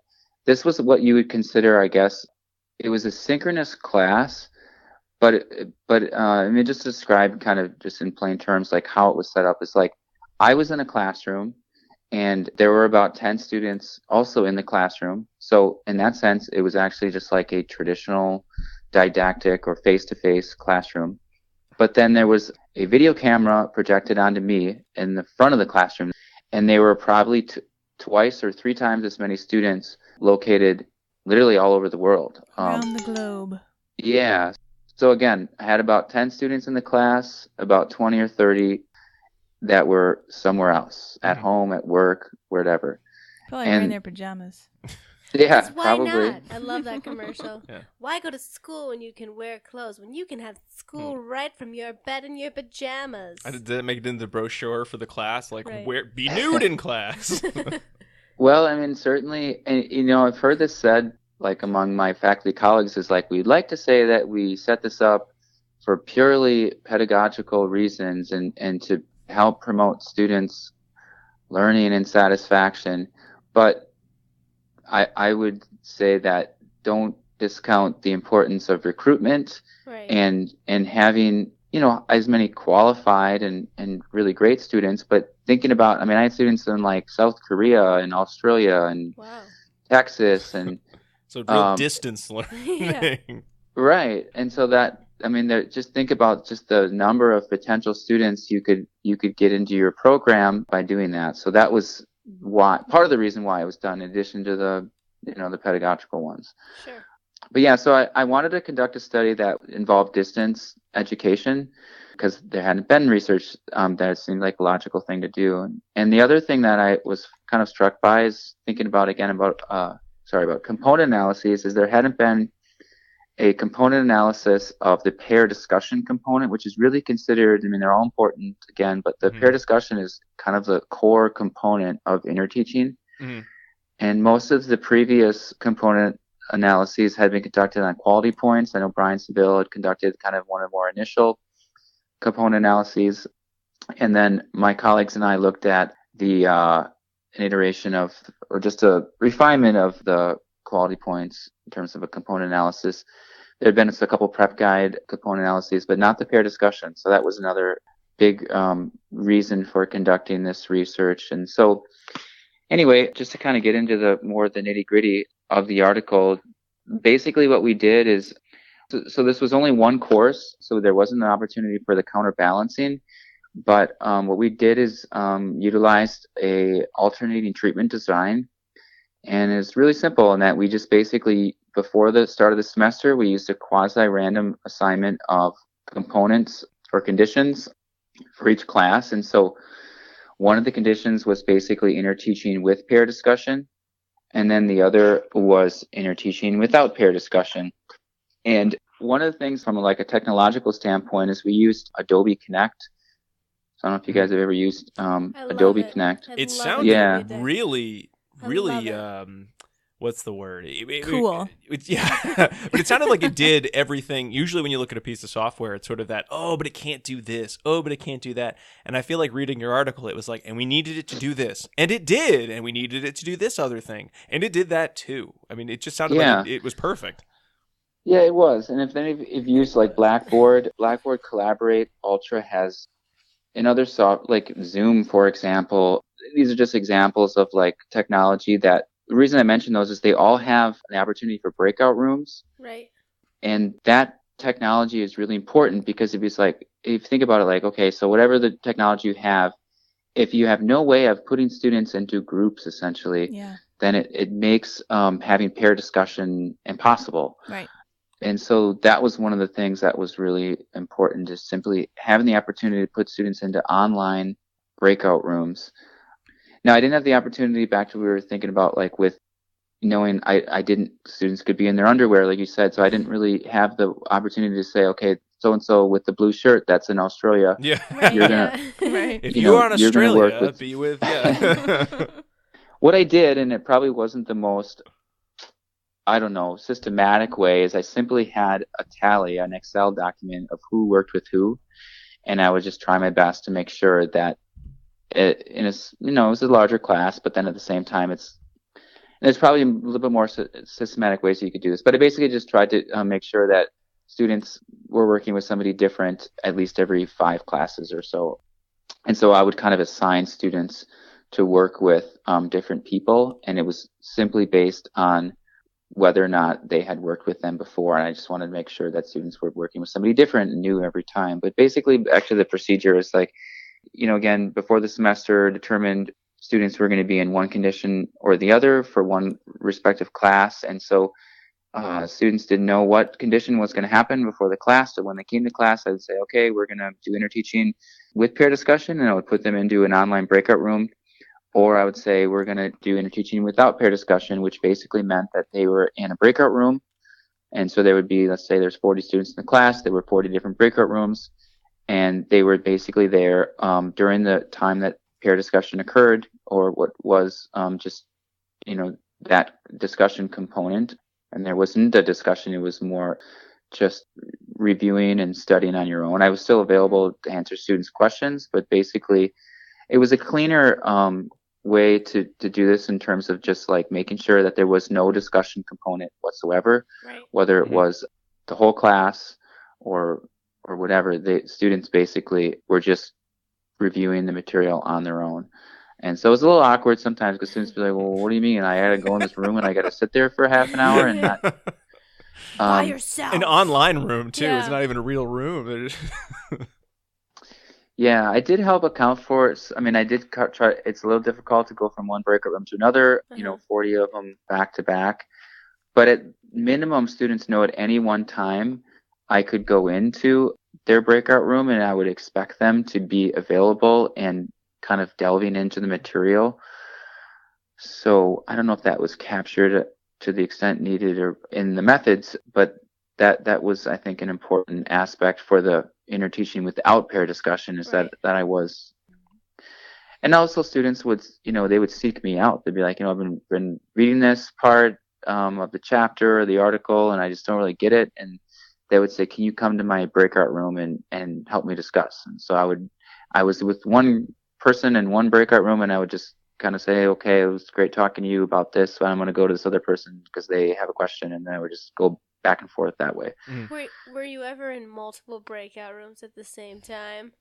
this was what you would consider, I guess, it was a synchronous class, but I mean, just to describe kind of just in plain terms, like how it was set up is like, I was in a classroom and there were about 10 students also in the classroom. So in that sense, it was actually just like a traditional didactic or face-to-face classroom. But then there was a video camera projected onto me in the front of the classroom, and they were probably twice or 3 times as many students located literally all over the world. Around the globe. Yeah. So again, I had about 10 students in the class, about 20 or 30 that were somewhere else, at home, at work, wherever. Probably wearing their pajamas. Yeah, why probably. not? I love that commercial. Yeah. Why go to school when you can wear clothes, when you can have school right from your bed in your pajamas? Did that make it into the brochure for the class? Like, Right. be nude in class. Well, I mean, certainly, and, you know, I've heard this said, like among my faculty colleagues, is like, we'd like to say that we set this up for purely pedagogical reasons and to help promote students' learning and satisfaction. But I would say that don't discount the importance of recruitment Right. and having, you know, as many qualified and really great students, but thinking about, I mean, I had students in like South Korea and Australia and Wow. Texas and So real distance learning. Yeah. right. And so that, I mean, just think about just the number of potential students you could get into your program by doing that. So that was part of the reason why it was done, in addition to the, you know, the pedagogical ones. Sure. But yeah, so I wanted to conduct a study that involved distance education because there hadn't been research that seemed like a logical thing to do. And the other thing that I was kind of struck by is thinking about component analyses, is there hadn't been a component analysis of the pair discussion component, which is really considered, I mean, they're all important again, but the pair discussion is kind of the core component of interteaching. Mm-hmm. And most of the previous component analyses had been conducted on quality points. I know Brian Seville had conducted kind of one of the more initial component analyses. And then my colleagues and I looked at an iteration of, or just a refinement of the quality points in terms of a component analysis. There had been a couple prep guide component analyses, but not the pair discussion. So that was another big reason for conducting this research. And so anyway, just to kind of get into the nitty gritty of the article, basically what we did is, so this was only one course, so there wasn't an opportunity for the counterbalancing. But what we did is utilized a alternating treatment design. And it's really simple in that we just basically, before the start of the semester, we used a quasi-random assignment of components or conditions for each class. And so one of the conditions was basically interteaching with pair discussion. And then the other was interteaching without pair discussion. And one of the things from like a technological standpoint is we used Adobe Connect. So I don't know if you guys have ever used Adobe Connect. It sounded really what's the word? Cool. Yeah, but it sounded like it did everything. Usually when you look at a piece of software, it's sort of that, oh, but it can't do this. Oh, but it can't do that. And I feel like reading your article, it was like, and we needed it to do this. And it did. And we needed it to do this other thing. And it did that too. I mean, it just sounded like it was perfect. Yeah, it was. And if any of you use like Blackboard Collaborate Ultra has in other like Zoom, for example, these are just examples of like technology that the reason I mention those is they all have an opportunity for breakout rooms. Right. And that technology is really important because if you think about it like, okay, so whatever the technology you have, if you have no way of putting students into groups essentially, then it makes having pair discussion impossible. Right. And so that was one of the things that was really important, is simply having the opportunity to put students into online breakout rooms. Now, I didn't have the opportunity, back to what we were thinking about, like with knowing students could be in their underwear, like you said, so I didn't really have the opportunity to say, okay, so-and-so with the blue shirt, that's in Australia. Yeah. Right. You're gonna, Right. If you're on Australia, work with, be with, yeah. What I did, and it probably wasn't the most, I don't know, systematic way, is I simply had a tally, an Excel document of who worked with who, and I would just try my best to make sure that it was a larger class, but then at the same time, there's probably a little bit more systematic ways you could do this. But I basically just tried to make sure that students were working with somebody different at least every 5 classes or so. And so I would kind of assign students to work with different people, and it was simply based on whether or not they had worked with them before. And I just wanted to make sure that students were working with somebody different and new every time. But basically, actually, the procedure is like, again, before the semester, determined students were going to be in one condition or the other for one respective class. And so students didn't know what condition was going to happen before the class. So when they came to class, I would say, okay, we're going to do interteaching with peer discussion, and I would put them into an online breakout room. Or I would say we're going to do interteaching without pair discussion, which basically meant that they were in a breakout room. And so there would be, let's say there's 40 students in the class. There were 40 different breakout rooms. And they were basically there during the time that pair discussion occurred, or what was just, that discussion component. And there wasn't a discussion. It was more just reviewing and studying on your own. I was still available to answer students' questions, but basically it was a cleaner way to do this in terms of just like making sure that there was no discussion component whatsoever, right. Whether it was the whole class or whatever. The students basically were just reviewing the material on their own. And so it was a little awkward sometimes because students be like, well, what do you mean? I got to go in this room and I got to sit there for half an hour and not... by yourself. An online room, too. Yeah. It's not even a real room. Yeah, I did help account for it. I mean, I did try. It's a little difficult to go from one breakout room to another, 40 of them back to back. But at minimum, students know at any one time I could go into their breakout room and I would expect them to be available and kind of delving into the material. So I don't know if that was captured to the extent needed or in the methods, but that was, I think, an important aspect for the interteaching without pair discussion is right. that I was. And also students would, they would seek me out. They'd be like, I've been reading this part of the chapter or the article and I just don't really get it. And they would say, can you come to my breakout room and help me discuss? And so I was with one person in one breakout room and I would just kind of say, okay, it was great talking to you about this, but I'm going to go to this other person because they have a question, and then I would just go back and forth that way. Were you ever in multiple breakout rooms at the same time?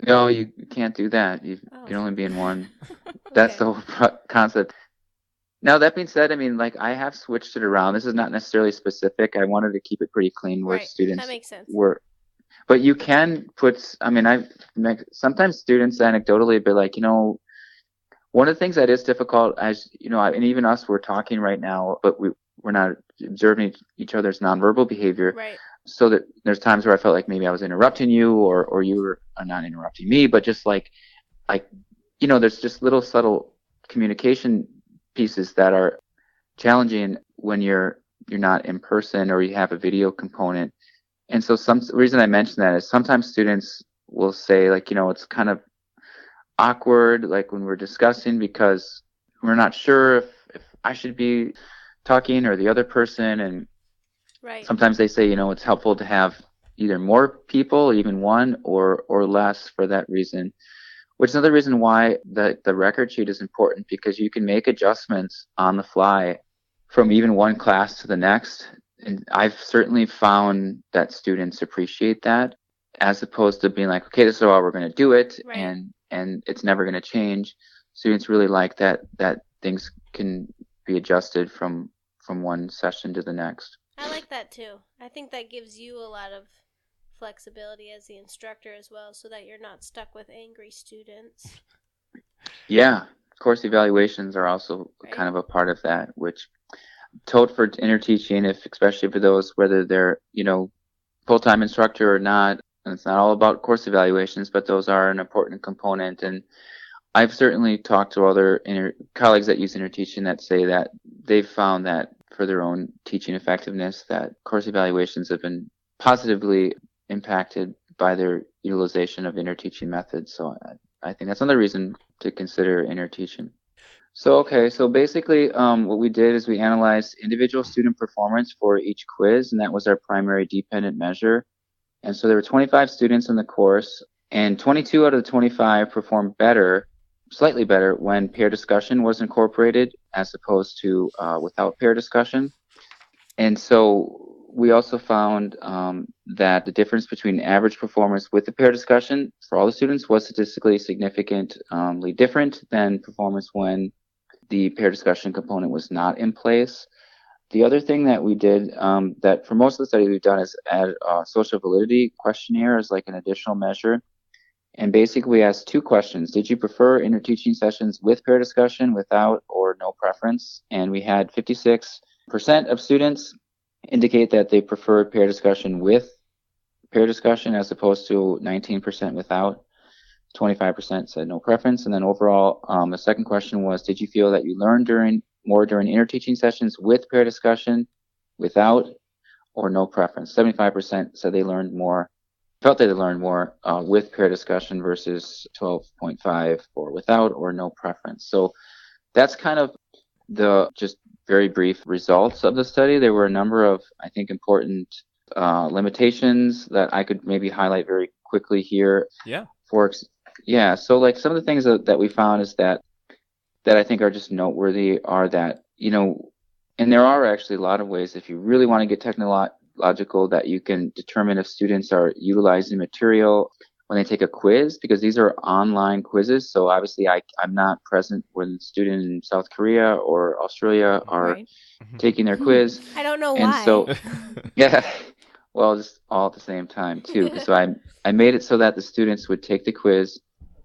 No, you can't do that. You can only be in one. That's the whole concept. Now, that being said, I mean, like, I have switched it around. This is not necessarily specific. I wanted to keep it pretty clean where students that makes sense. were. But you can put, I mean, sometimes students anecdotally be like, one of the things that is difficult, as and even us, we're talking right now, but we're not observing each other's nonverbal behavior. Right. So that there's times where I felt like maybe I was interrupting you or you were not interrupting me, but just like, there's just little subtle communication pieces that are challenging when you're not in person or you have a video component. And so some reason I mention that is sometimes students will say like, it's kind of awkward, like when we're discussing, because we're not sure if I should be talking or the other person. And right. sometimes they say, it's helpful to have either more people, even one, or less for that reason. Which is another reason why the record sheet is important, because you can make adjustments on the fly from even one class to the next. And I've certainly found that students appreciate that, as opposed to being like, okay, this is how we're going to do it, right. and it's never going to change. Students really like that things can be adjusted from one session to the next. I like that too. I think that gives you a lot of flexibility as the instructor as well, so that you're not stuck with angry students. Yeah, course evaluations are also right. kind of a part of that, which told for Interteaching, especially for those, whether they're full-time instructor or not, and it's not all about course evaluations, but those are an important component. And I've certainly talked to other colleagues that use Interteaching that say that they've found that for their own teaching effectiveness, that course evaluations have been positively impacted by their utilization of Interteaching methods. So I think that's another reason to consider Interteaching. So basically what we did is we analyzed individual student performance for each quiz, and that was our primary dependent measure. And so there were 25 students in the course, and 22 out of the 25 performed better, slightly better, when peer discussion was incorporated as opposed to without peer discussion. And so we also found that the difference between average performance with the peer discussion for all the students was statistically significantly different than performance when the peer discussion component was not in place. The other thing that we did that for most of the study we've done is add a social validity questionnaire as like an additional measure. And basically we asked two questions. Did you prefer Interteaching sessions with peer discussion, without, or no preference? And we had 56% of students indicate that they preferred peer discussion with peer discussion as opposed to 19% without. 25% said no preference. And then overall, the second question was, did you feel that you learned more during Interteaching sessions with peer discussion, without, or no preference? 75% said they learned more, felt they learned more with peer discussion versus 12.5 for without or no preference. So that's kind of the just very brief results of the study. There were a number of, I think, important limitations that I could maybe highlight very quickly here. Yeah. So like some of the things that we found is that I think are just noteworthy are that, and there are actually a lot of ways, if you really want to get technological, that you can determine if students are utilizing material when they take a quiz, because these are online quizzes. So obviously I'm not present when the student in South Korea or Australia are Right. taking their quiz. I don't know And why. so, yeah, well, just all at the same time too. So I made it so that the students would take the quiz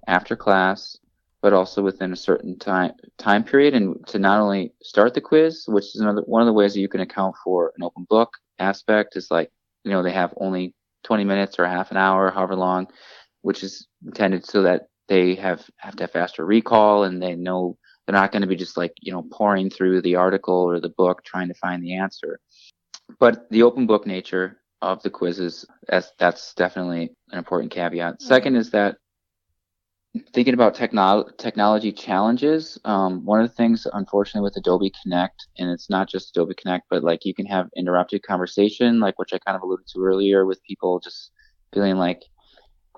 after class, but also within a certain time period, and to not only start the quiz, which is one of the ways that you can account for an open book aspect, is like, they have only 20 minutes or half an hour, however long, which is intended so that they have to have faster recall, and they know they're not going to be just like, pouring through the article or the book trying to find the answer. But the open book nature of the quizzes, that's definitely an important caveat. Second is that thinking about technology challenges, one of the things, unfortunately, with Adobe Connect, and it's not just Adobe Connect, but like you can have interrupted conversation, like which I kind of alluded to earlier, with people just feeling like,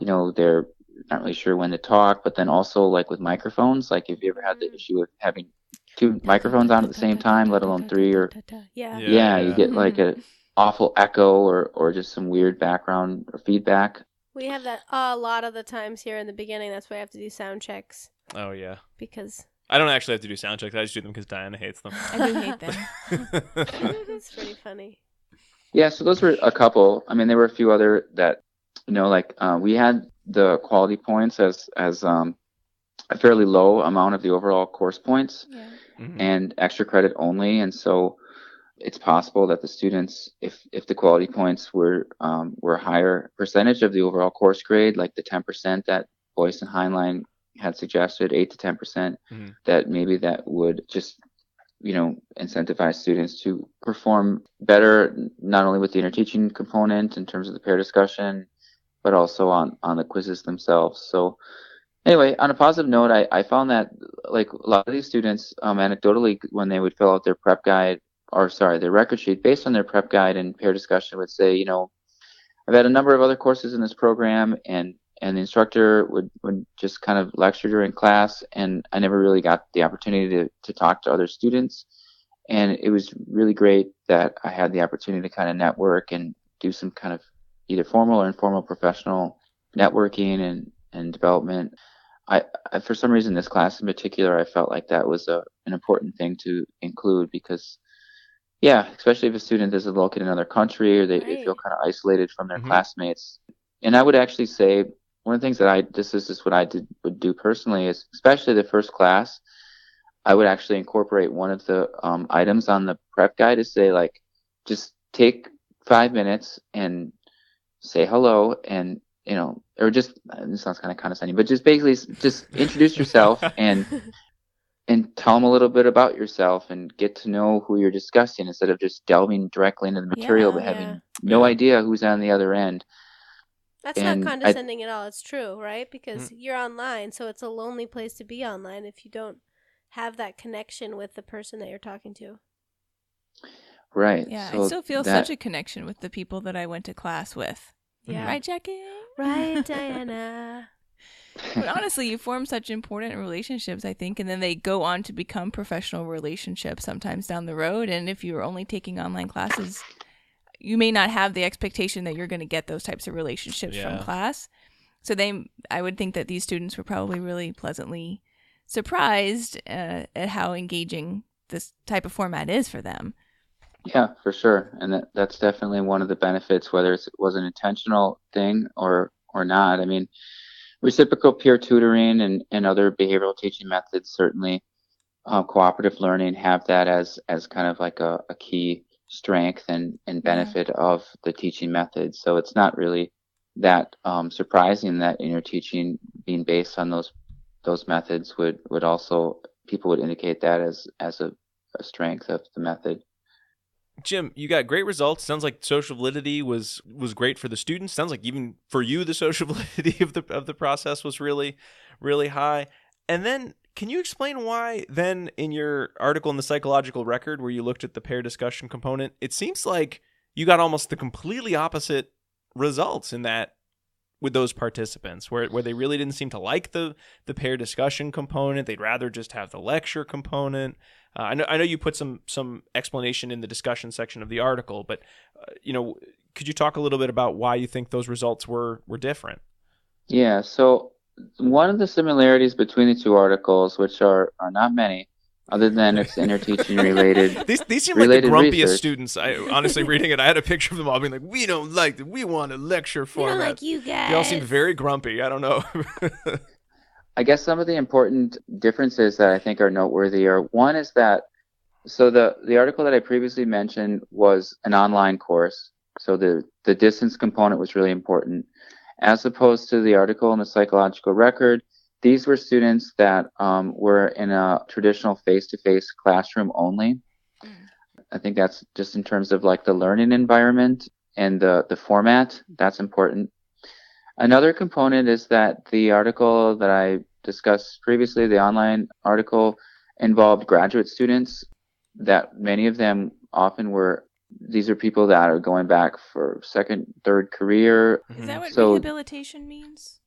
they're not really sure when to talk, but then also like with microphones, like if you ever had the issue of having two microphones on at the same time, let alone three, or you get like a awful echo or just some weird background or feedback. We have that a lot of the times here in the beginning. That's why I have to do sound checks. Oh, yeah. Because I don't actually have to do sound checks. I just do them because Diana hates them. I do hate them. it's pretty funny. Yeah, so those were a couple. I mean, there were a few other that, we had the quality points as a fairly low amount of the overall course points and extra credit only. And so it's possible that the students, if the quality points were a higher percentage of the overall course grade, like the 10% that Boyce and Heinlein had suggested, 8 to 10%, that maybe that would just, incentivize students to perform better, not only with the Interteaching component in terms of the pair discussion, but also on the quizzes themselves. So anyway, on a positive note, I found that like a lot of these students, anecdotally, when they would fill out their prep guide the record sheet, based on their prep guide and peer discussion, would say, I've had a number of other courses in this program, and the instructor would just kind of lecture during class, and I never really got the opportunity to talk to other students. And it was really great that I had the opportunity to kind of network and do some kind of either formal or informal professional networking and development. I for some reason, this class in particular, I felt like that was an important thing to include, because especially if a student is located in another country, or they feel kind of isolated from their classmates. And I would actually say, one of the things that this is just what I would do personally, is especially the first class, I would actually incorporate one of the items on the prep guide to say, like, just take 5 minutes and say hello, and or just, this sounds kind of condescending, but just basically just introduce yourself and tell them a little bit about yourself and get to know who you're discussing, instead of just delving directly into the material but having no idea who's on the other end. That's not condescending at all. It's true, right? Because you're online, so it's a lonely place to be online if you don't have that connection with the person that you're talking to. Right. Yeah, so I still feel such a connection with the people that I went to class with. Yeah. Right, Jackie? Right, Diana. But honestly, you form such important relationships, I think, and then they go on to become professional relationships sometimes down the road. And if you're only taking online classes, you may not have the expectation that you're going to get those types of relationships from class. So I would think that these students were probably really pleasantly surprised at how engaging this type of format is for them. Yeah, for sure. And that's definitely one of the benefits, whether it was an intentional thing or not. I mean, reciprocal peer tutoring and other behavioral teaching methods, certainly cooperative learning, have that as kind of like a key strength and benefit of the teaching method. So it's not really that surprising that Interteaching, being based on those methods, would also, people would indicate that as a strength of the method. Jim, you got great results. Sounds like social validity was great for the students. Sounds like even for you, the social validity of the process was really, really high. And then, can you explain why then in your article in the Psychological Record, where you looked at the pair discussion component, it seems like you got almost the completely opposite results in that with those participants, where they really didn't seem to like the pair discussion component. They'd rather just have the lecture component. I know you put some explanation in the discussion section of the article, but could you talk a little bit about why you think those results were different? Yeah, so one of the similarities between the two articles, which are not many, other than it's Interteaching related. These seem like the grumpiest research. Students. I honestly, reading it, I had a picture of them all being like, "We don't like it. We want a lecture format." We don't like you guys. They all seemed very grumpy. I don't know. I guess some of the important differences that I think are noteworthy are, one is that, so the article that I previously mentioned was an online course, so the distance component was really important, as opposed to the article in the Psychological Record. These were students that were in a traditional face-to-face classroom only. I think that's just in terms of like the learning environment and the format, that's important. Another component is that the article that I discussed previously, the online article, involved graduate students, that many of them often these are people that are going back for second, third career. Is that what rehabilitation means?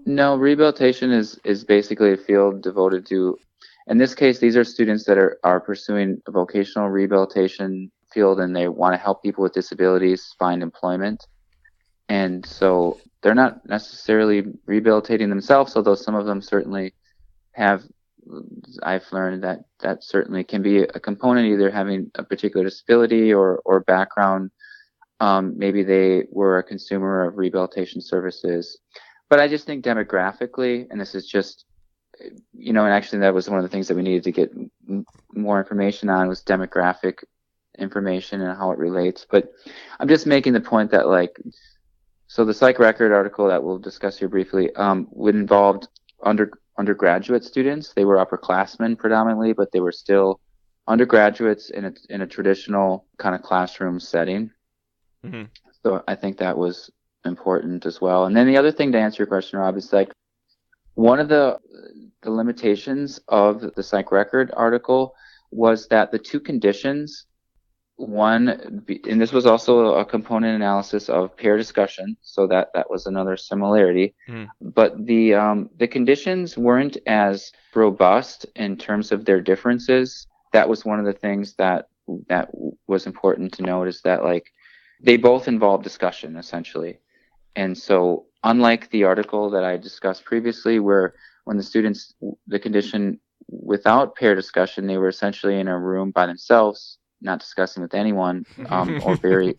No, rehabilitation is basically a field devoted to, in this case, these are students that are pursuing a vocational rehabilitation field, and they want to help people with disabilities find employment. And so they're not necessarily rehabilitating themselves, although some of them certainly have. I've learned that certainly can be a component, either having a particular disability or background. Maybe they were a consumer of rehabilitation services. But I just think demographically, and this is just, and actually that was one of the things that we needed to get more information on, was demographic information and how it relates. But I'm just making the point that, like, so the Psych Record article that we'll discuss here briefly would involve undergraduate students. They were upperclassmen predominantly, but they were still undergraduates in a traditional kind of classroom setting. Mm-hmm. So I think that was important as well. And then the other thing, to answer your question, Rob, is like one of the limitations of the Psych Record article was that the two conditions, one, and this was also a component analysis of pair discussion, so that was another similarity. But the conditions weren't as robust in terms of their differences. That was one of the things that was important to note, is that like they both involve discussion essentially. And so unlike the article that I discussed previously, where when the condition without pair discussion, they were essentially in a room by themselves, not discussing with anyone, or very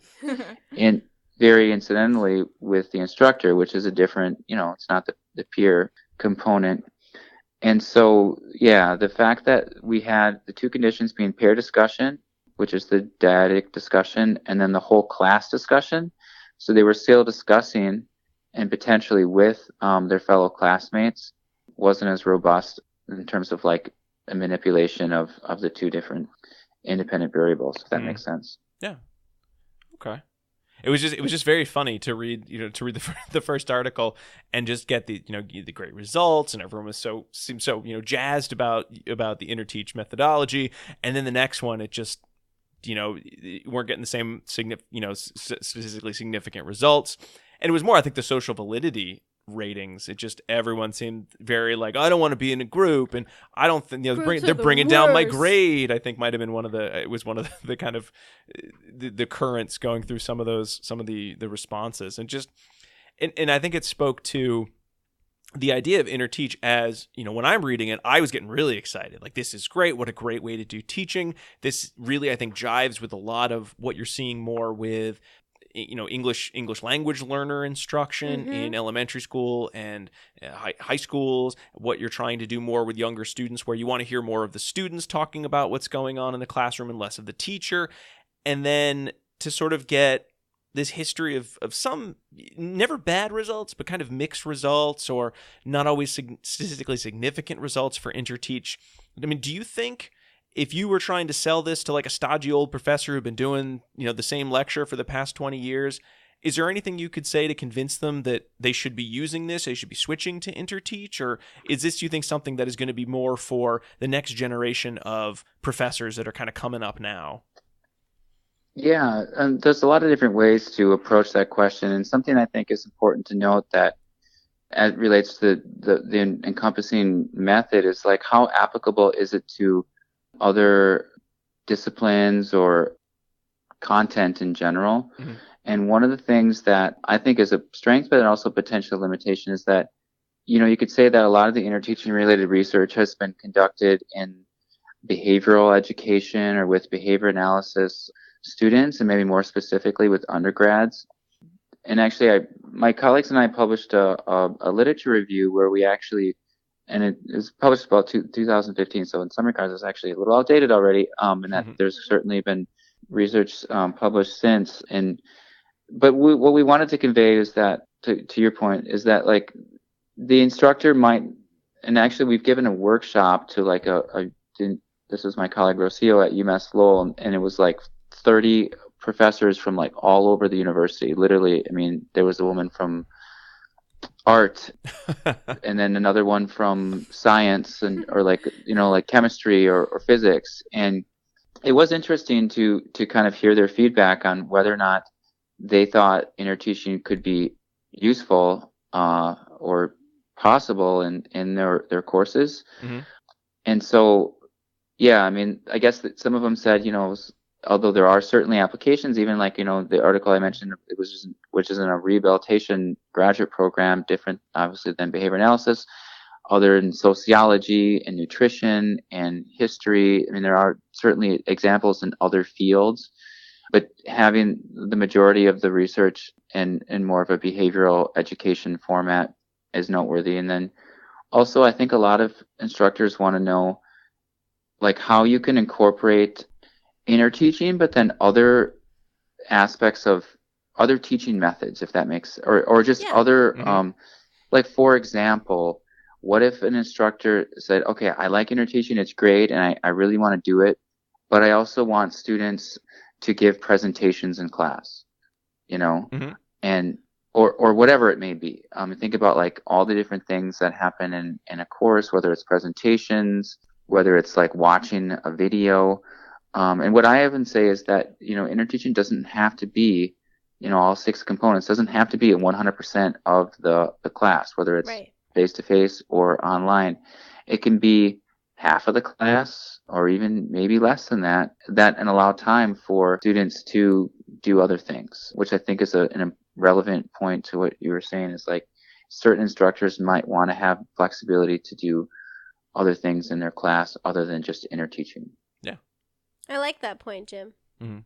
incidentally with the instructor, which is a different, it's not the peer component. And so, yeah, the fact that we had the two conditions being pair discussion, which is the dyadic discussion, and then the whole class discussion. So they were still discussing and potentially with their fellow classmates, wasn't as robust in terms of like a manipulation of the two different independent variables, if that makes sense. Yeah. Okay. It was just very funny to read the first article and just get the great results, and everyone seemed so jazzed about the Interteach methodology, and then the next one it just weren't getting the same statistically significant results, and it was more, I think, the social validity ratings. It just, everyone seemed very like, I don't want to be in a group, and I don't think they're bringing down my grade. I think might have been one of the kind of the currents going through some of the responses, and I think it spoke to the idea of Interteach as, when I'm reading it, I was getting really excited. Like, this is great. What a great way to do teaching. This really, I think, jives with a lot of what you're seeing more with English language learner instruction in elementary school and high schools, what you're trying to do more with younger students, where you want to hear more of the students talking about what's going on in the classroom and less of the teacher. And then to sort of get this history of some never bad results, but kind of mixed results, or not always statistically significant results for Interteach. I mean, do you think if you were trying to sell this to like a stodgy old professor who'd been doing, the same lecture for the past 20 years, is there anything you could say to convince them that they should be using this, they should be switching to Interteach? Or is this, do you think, something that is going to be more for the next generation of professors that are kind of coming up now? Yeah, and there's a lot of different ways to approach that question. And something I think is important to note that as it relates to the encompassing method is like, how applicable is it to other disciplines or content in general? And one of the things that I think is a strength, but also potential limitation, is that, you could say that a lot of the interteaching related research has been conducted in behavioral education or with behavior analysis students, and maybe more specifically with undergrads. And actually, my colleagues and I published a literature review where we actually, and it was published about 2015, so in some regards it's actually a little outdated already, and that there's certainly been research published since. But what we wanted to convey is that, to your point, is that like the instructor might, and actually we've given a workshop to like this was my colleague Rocio at UMass Lowell, and it was like 30 professors from like all over the university. Literally, I mean, there was a woman from art and then another one from science or like chemistry or physics. And it was interesting to kind of hear their feedback on whether or not they thought interteaching could be useful or possible in their courses. And so, yeah, I mean, I guess that some of them said, although there are certainly applications, even like, the article I mentioned, which is in a rehabilitation graduate program, different obviously than behavior analysis, other in sociology and nutrition and history. I mean, there are certainly examples in other fields, but having the majority of the research in more of a behavioral education format is noteworthy. And then also, I think a lot of instructors want to know like how you can incorporate interteaching, but then other aspects of other teaching methods, if that makes, or just other, like, for example, what if an instructor said, okay, I like interteaching, it's great, and I really want to do it, but I also want students to give presentations in class, and, or whatever it may be. Think about like all the different things that happen in a course, whether it's presentations, whether it's like watching a video. And what I even say is that, interteaching doesn't have to be, all 6 components doesn't have to be 100% of the class, whether it's face-to-face or online. It can be half of the class or even maybe less than that and allow time for students to do other things, which I think is a relevant point to what you were saying, is like certain instructors might want to have flexibility to do other things in their class other than just interteaching. Yeah. I like that point, Jim. Mm-hmm.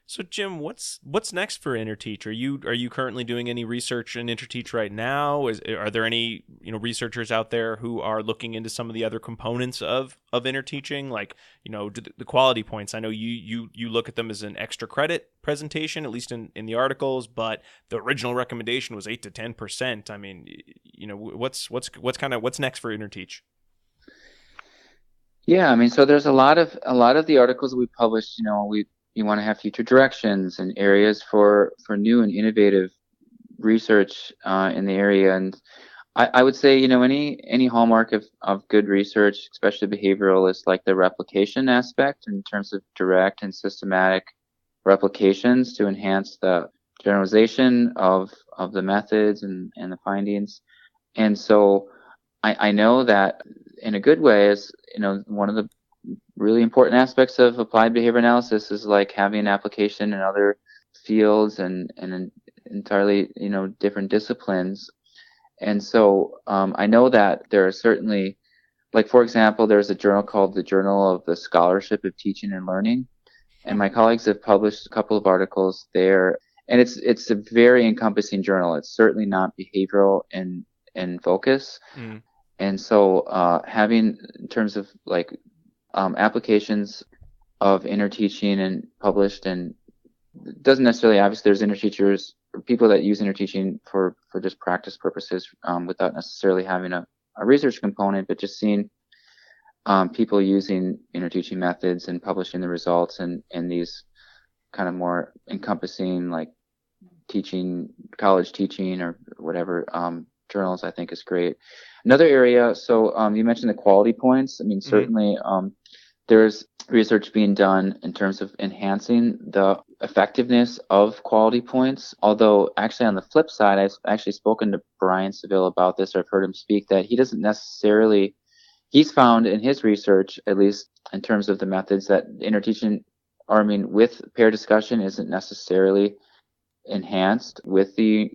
So, Jim, what's next for Interteach? Are you currently doing any research in Interteach right now? Are there any researchers out there who are looking into some of the other components of Interteaching, like the quality points? I know you look at them as an extra credit presentation, at least in the articles, but the original recommendation was 8 to 10%. I mean, what's next for Interteach? Yeah, I mean, so there's a lot of the articles we published. We want to have future directions and areas for new and innovative research in the area. And I would say, any hallmark of good research, especially behavioral, is like the replication aspect in terms of direct and systematic replications to enhance the generalization of the methods and the findings. And so I know that in a good way is, one of the really important aspects of applied behavior analysis is like having an application in other fields and entirely, different disciplines. And so I know that there are certainly, like, for example, there's a journal called the Journal of the Scholarship of Teaching and Learning. And my colleagues have published a couple of articles there. And it's a very encompassing journal. It's certainly not behavioral in focus. Mm. And so having, in terms of like applications of interteaching and published, and doesn't necessarily, obviously there's interteachers, people that use interteaching for just practice purposes without necessarily having a research component, but just seeing people using interteaching methods and publishing the results and these kind of more encompassing, like teaching, college teaching or whatever journals, I think is great. Another area, so you mentioned the quality points. I mean, certainly there's research being done in terms of enhancing the effectiveness of quality points. Although actually on the flip side, I've actually spoken to Brian Seville about this, or I've heard him speak, that he doesn't necessarily, he's found in his research, at least in terms of the methods, that interteaching, or I mean with pair discussion, isn't necessarily enhanced with the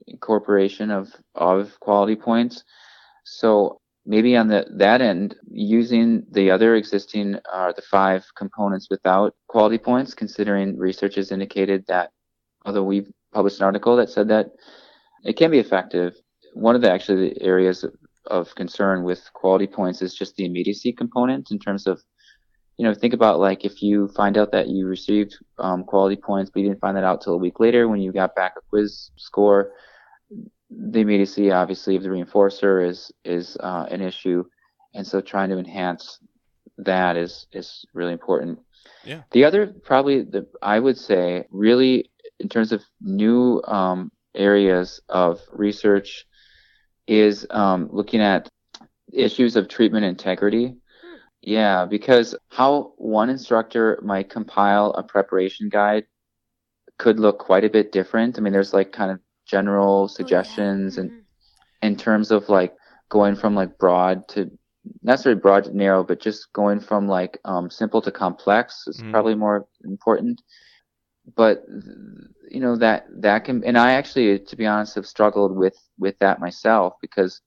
incorporation of quality points. So maybe on that end, using the other existing, the 5 components without quality points, considering research has indicated that, although we've published an article that said that it can be effective, one of the areas of concern with quality points is just the immediacy component in terms of, think about like if you find out that you received quality points, but you didn't find that out till a week later when you got back a quiz score. The immediacy, obviously, of the reinforcer is an issue, and so trying to enhance that is really important. Yeah. The other, probably, I would say, really, in terms of new areas of research, is looking at issues of treatment integrity. Yeah, because how one instructor might compile a preparation guide could look quite a bit different. I mean, there's like kind of general suggestions and in terms of like going from like broad to, not necessarily broad to narrow, but just going from like simple to complex is probably more important. But that can, and I actually, to be honest, have struggled with that myself, because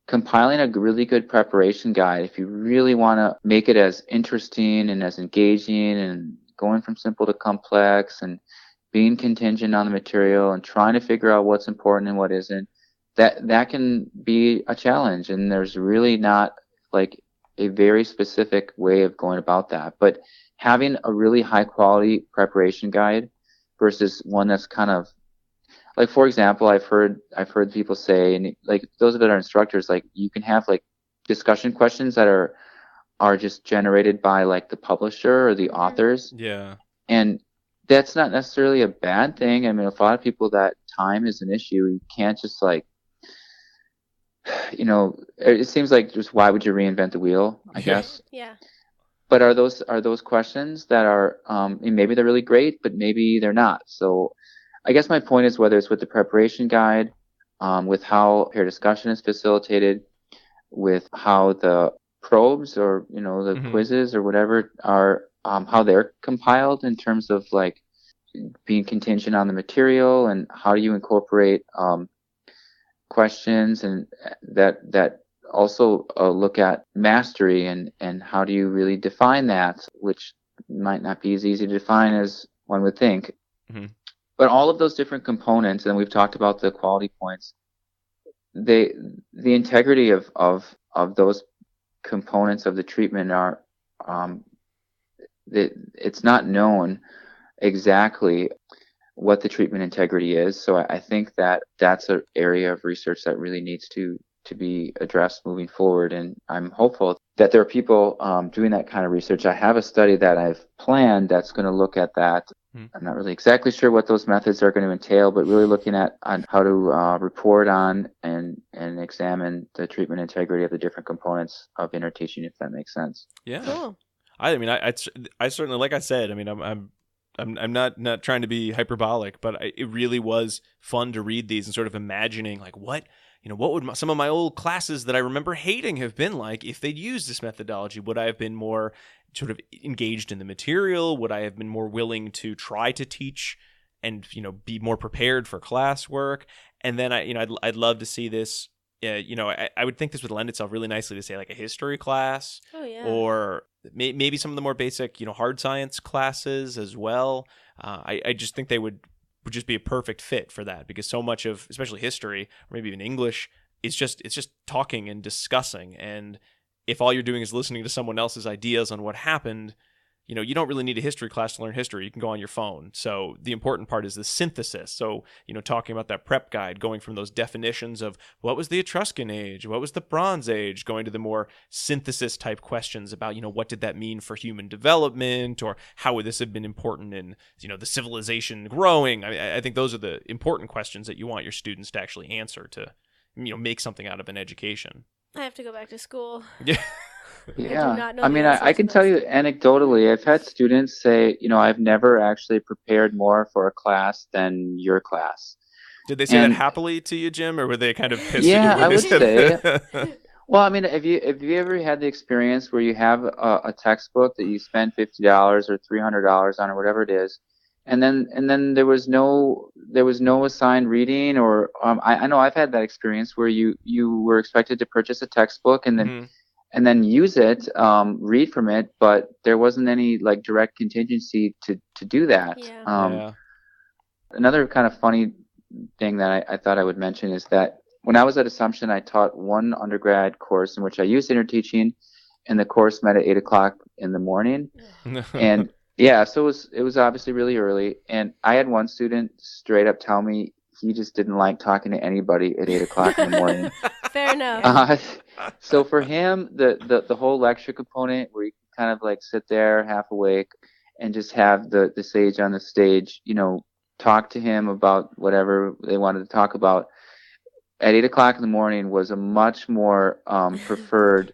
compiling a really good preparation guide, if you really want to make it as interesting and as engaging and going from simple to complex and being contingent on the material and trying to figure out what's important and what isn't, that can be a challenge. And there's really not like a very specific way of going about that. But having a really high quality preparation guide versus one that's kind of like, for example, I've heard people say, and like those that are instructors, like you can have like discussion questions that are just generated by like the publisher or the authors. Yeah. And that's not necessarily a bad thing. I mean, a lot of people, that time is an issue. You can't just like it seems like just why would you reinvent the wheel, I guess. Yeah. But are those questions that are, maybe they're really great, but maybe they're not. So I guess my point is whether it's with the preparation guide, with how peer discussion is facilitated, with how the probes or, the quizzes or whatever are, how they're compiled in terms of like being contingent on the material, and how do you incorporate, questions and that also look at mastery, and how do you really define that, which might not be as easy to define as one would think. But all of those different components, and we've talked about the quality points, the integrity of those components of the treatment are, it's not known exactly what the treatment integrity is. So I think that that's an area of research that really needs to be addressed moving forward. And I'm hopeful that there are people doing that kind of research. I have a study that I've planned that's going to look at that. I'm not really exactly sure what those methods are going to entail, but really looking at on how to report on and examine the treatment integrity of the different components of interteaching, if that makes sense. Yeah. Cool. I mean, I certainly, like I said, I mean, I'm not trying to be hyperbolic, but it really was fun to read these and sort of imagining like what would some of my old classes that I remember hating have been like if they'd used this methodology. Would I have been more sort of engaged in the material? Would I have been more willing to try to teach and, be more prepared for classwork? And then I'd love to see this. I would think this would lend itself really nicely to say like a history class, or maybe some of the more basic, hard science classes as well. I just think they would just be a perfect fit for that, because so much of, especially history, or maybe even English, it's just talking and discussing. And if all you're doing is listening to someone else's ideas on what happened, you don't really need a history class to learn history. You can go on your phone. So the important part is the synthesis. So, talking about that prep guide, going from those definitions of what was the Etruscan age, what was the Bronze Age, going to the more synthesis type questions about, what did that mean for human development, or how would this have been important in, the civilization growing? I think those are the important questions that you want your students to actually answer to, make something out of an education. I have to go back to school. Yeah. Yeah, I mean, I can tell you anecdotally, I've had students say, I've never actually prepared more for a class than your class. Did they say that happily to you, Jim, or were they kind of pissed? Yeah, I would say. Well, I mean, have you ever had the experience where you have a textbook that you spend $50 or $300 on, or whatever it is, and then there was no assigned reading, or I know I've had that experience where you were expected to purchase a textbook and then. And then use it, read from it, but there wasn't any like direct contingency to do that. Yeah. Another kind of funny thing that I thought I would mention is that when I was at Assumption, I taught one undergrad course in which I used Interteaching, and the course met at 8:00 in the morning. And yeah, so it was obviously really early. And I had one student straight up tell me he just didn't like talking to anybody at 8:00 in the morning. Fair enough. So for him, the whole lecture component where you kind of like sit there half awake and just have the sage on the stage, talk to him about whatever they wanted to talk about at 8:00 in the morning was a much more preferred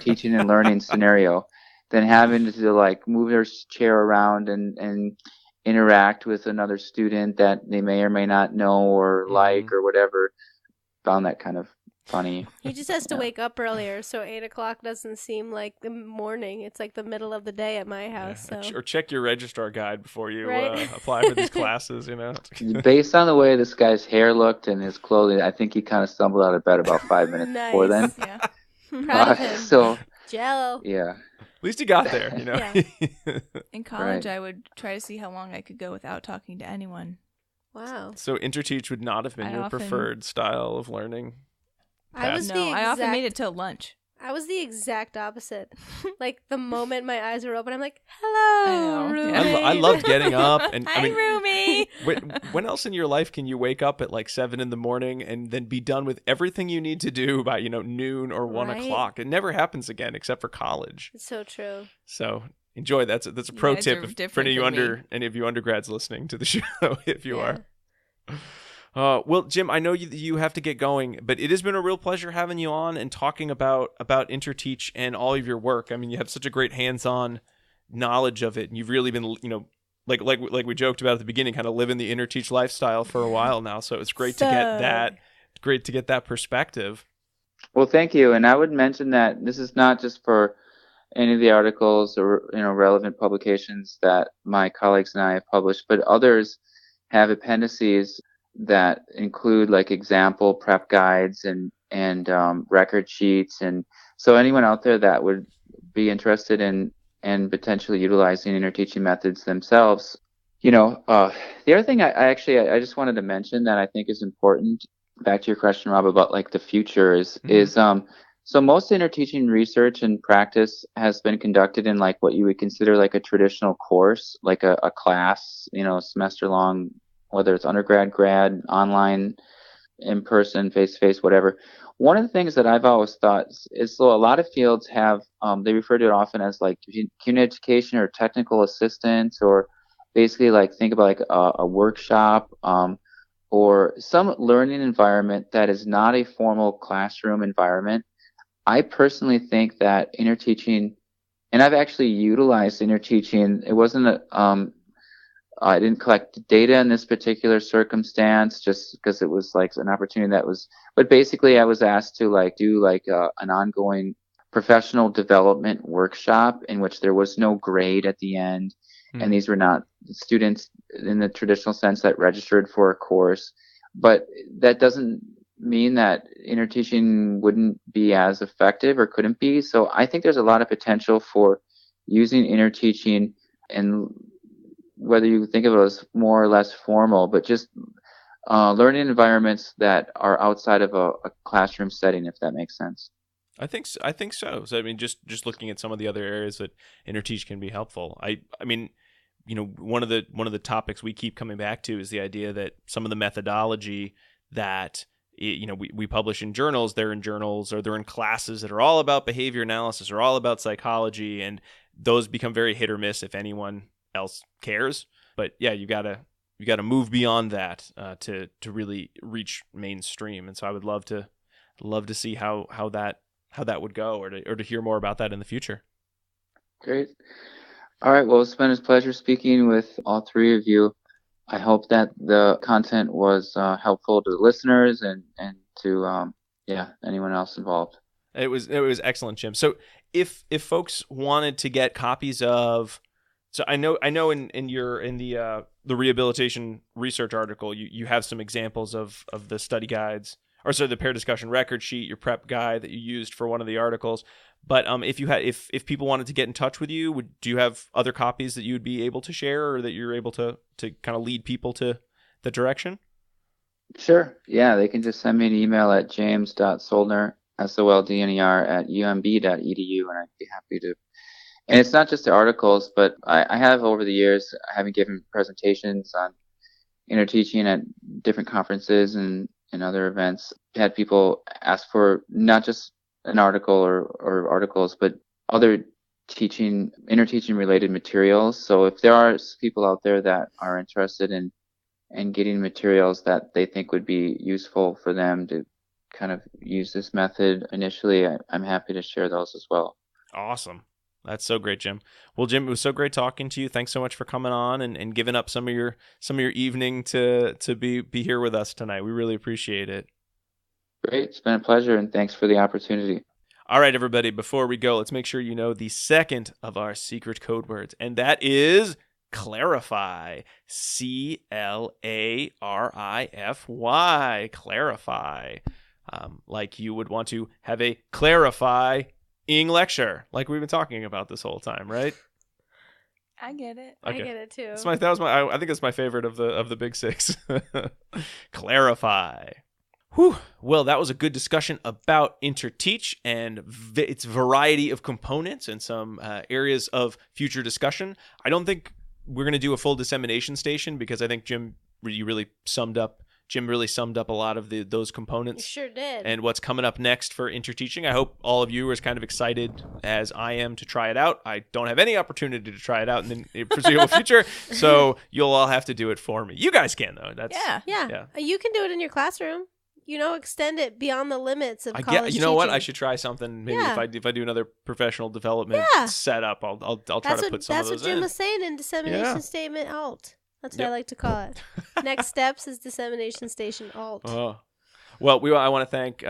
teaching and learning scenario than having to like move their chair around and interact with another student that they may or may not know or like or whatever. Found that kind of funny. He just has to wake up earlier, so 8:00 doesn't seem like the morning. It's like the middle of the day at my house. Yeah. So. Or check your registrar guide before you apply for these classes, Based on the way this guy's hair looked and his clothing, I think he kind of stumbled out of bed about 5 minutes before then. Yeah. Proud of him. So, Jello. Yeah. At least he got there, Yeah. In college, I would try to see how long I could go without talking to anyone. Wow. So Interteach would not have been your preferred style of learning? I often made it till lunch. I was the exact opposite. Like the moment my eyes were open, I'm like, "Hello, Rumi." I loved getting up, and Hi, Rumi. When else in your life can you wake up at like 7 a.m. and then be done with everything you need to do by noon or 1:00? It never happens again except for college. It's so true. So enjoy. That's a pro tip for any of you undergrads listening to the show, if you are. Well, Jim, I know you have to get going, but it has been a real pleasure having you on and talking about Interteach and all of your work. I mean, you have such a great hands-on knowledge of it, and you've really been, like we joked about at the beginning, kind of living the Interteach lifestyle for a while now. So it's great to get that. Great to get that perspective. Well, thank you. And I would mention that this is not just for any of the articles or relevant publications that my colleagues and I have published, but others have appendices that include like example prep guides and record sheets. And so anyone out there that would be interested in and potentially utilizing interteaching methods themselves, the other thing I just wanted to mention that I think is important, back to your question, Rob, about like the future is so most interteaching research and practice has been conducted in like what you would consider like a traditional course, like a class, semester long, whether it's undergrad, grad, online, in person, face to face, whatever. One of the things that I've always thought is so a lot of fields have, they refer to it often as like community education or technical assistance, or basically like think about like a workshop, or some learning environment that is not a formal classroom environment. I personally think that interteaching, and I've actually utilized interteaching. It wasn't I didn't collect data in this particular circumstance just because it was like an opportunity but basically I was asked to like do like an ongoing professional development workshop in which there was no grade at the end. And these were not students in the traditional sense that registered for a course, but that doesn't mean that interteaching wouldn't be as effective or couldn't be. So I think there's a lot of potential for using interteaching, and whether you think of it as more or less formal, but just learning environments that are outside of a classroom setting, if that makes sense. I think so. So I mean, just looking at some of the other areas that Interteach can be helpful. I mean, one of the topics we keep coming back to is the idea that some of the methodology that we publish in journals, they're in journals or they're in classes that are all about behavior analysis or all about psychology, and those become very hit or miss if anyone else cares. But yeah, you gotta move beyond that to really reach mainstream. And so I would love to see how that would go, or to hear more about that in the future. Great. All right. Well, it's been a pleasure speaking with all three of you. I hope that the content was helpful to the listeners and to anyone else involved. It was excellent, Jim. So if folks wanted to get copies of, so I know in the Rehabilitation Research article, you have some examples of the study guides, or the pair discussion record sheet, your prep guide that you used for one of the articles. But if people wanted to get in touch with you, do you have other copies that you would be able to share, or that you're able to kind of lead people to the direction? Sure. Yeah, they can just send me an email at james.soldner, SOLDNER, @umb.edu, and I'd be happy to. And it's not just the articles, but I have over the years, having given presentations on interteaching at different conferences and other events, had people ask for not just an article or articles, but other interteaching related materials. So if there are people out there that are interested in getting materials that they think would be useful for them to kind of use this method initially, I'm happy to share those as well. Awesome. That's so great, Jim. Well, Jim, it was so great talking to you. Thanks so much for coming on and giving up some of your evening to be here with us tonight. We really appreciate it. Great. It's been a pleasure, and thanks for the opportunity. All right, everybody, before we go, let's make sure you know the second of our secret code words, and that is clarify. CLARIFY. Clarify. Like you would want to have a clarifying lecture, like we've been talking about this whole time, right? I get it. Okay. I get it too. I think it's my favorite of the big six. Clarify. Whew. Well, that was a good discussion about Interteach and its variety of components and some areas of future discussion. I don't think we're going to do a full dissemination station because I think, Jim, you really summed up Jim really summed up a lot of those components. You sure did. And what's coming up next for Interteaching. I hope all of you are as kind of excited as I am to try it out. I don't have any opportunity to try it out in the foreseeable future, so you'll all have to do it for me. You guys can, though. Yeah. You can do it in your classroom. Extend it beyond the limits of college teaching. You know what? I should try something. Maybe if I do another professional development setup, I'll try to put some of those in. That's what Jim was saying in Dissemination Statement Alt. That's what I like to call it. Next steps is Dissemination Station Alt. Well, I want to thank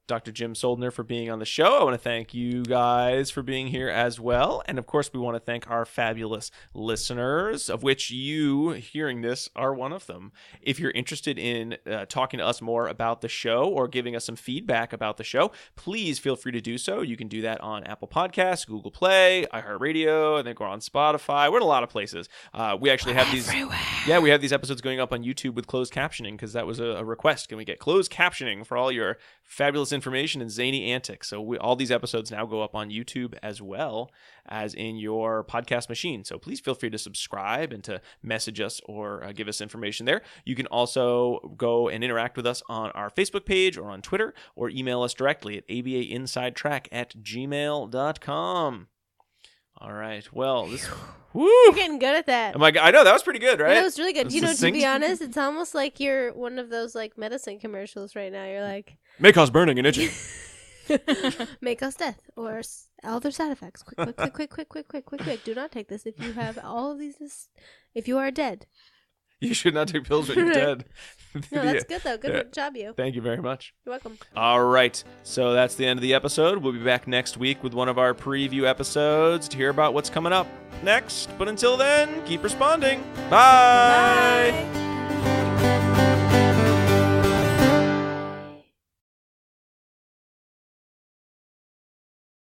Dr. Jim Soldner for being on the show. I want to thank you guys for being here as well. And, of course, we want to thank our fabulous listeners, of which you, hearing this, are one of them. If you're interested in talking to us more about the show or giving us some feedback about the show, please feel free to do so. You can do that on Apple Podcasts, Google Play, iHeartRadio. I think we're on Spotify. We're in a lot of places. We actually have these. Yeah, we have these episodes going up on YouTube with closed captioning because that was a request. Can we get closed captioning for all your fabulous information and zany antics? So all these episodes now go up on YouTube as well as in your podcast machine. So please feel free to subscribe and to message us or give us information there. You can also go and interact with us on our Facebook page or on Twitter, or email us directly at abainsidetrack@gmail.com. All right. Well, you're getting good at that. I know that was pretty good, right? That was really good. To be honest, it's almost like you're one of those like medicine commercials right now. You're like, may cause burning and itching, may cause death or other side effects. Quick. Do not take this if you have all of these. If you are dead. You should not take pills when you're dead. No, that's good, though. Good job, you. Thank you very much. You're welcome. All right. So that's the end of the episode. We'll be back next week with one of our preview episodes to hear about what's coming up next. But until then, keep responding. Bye.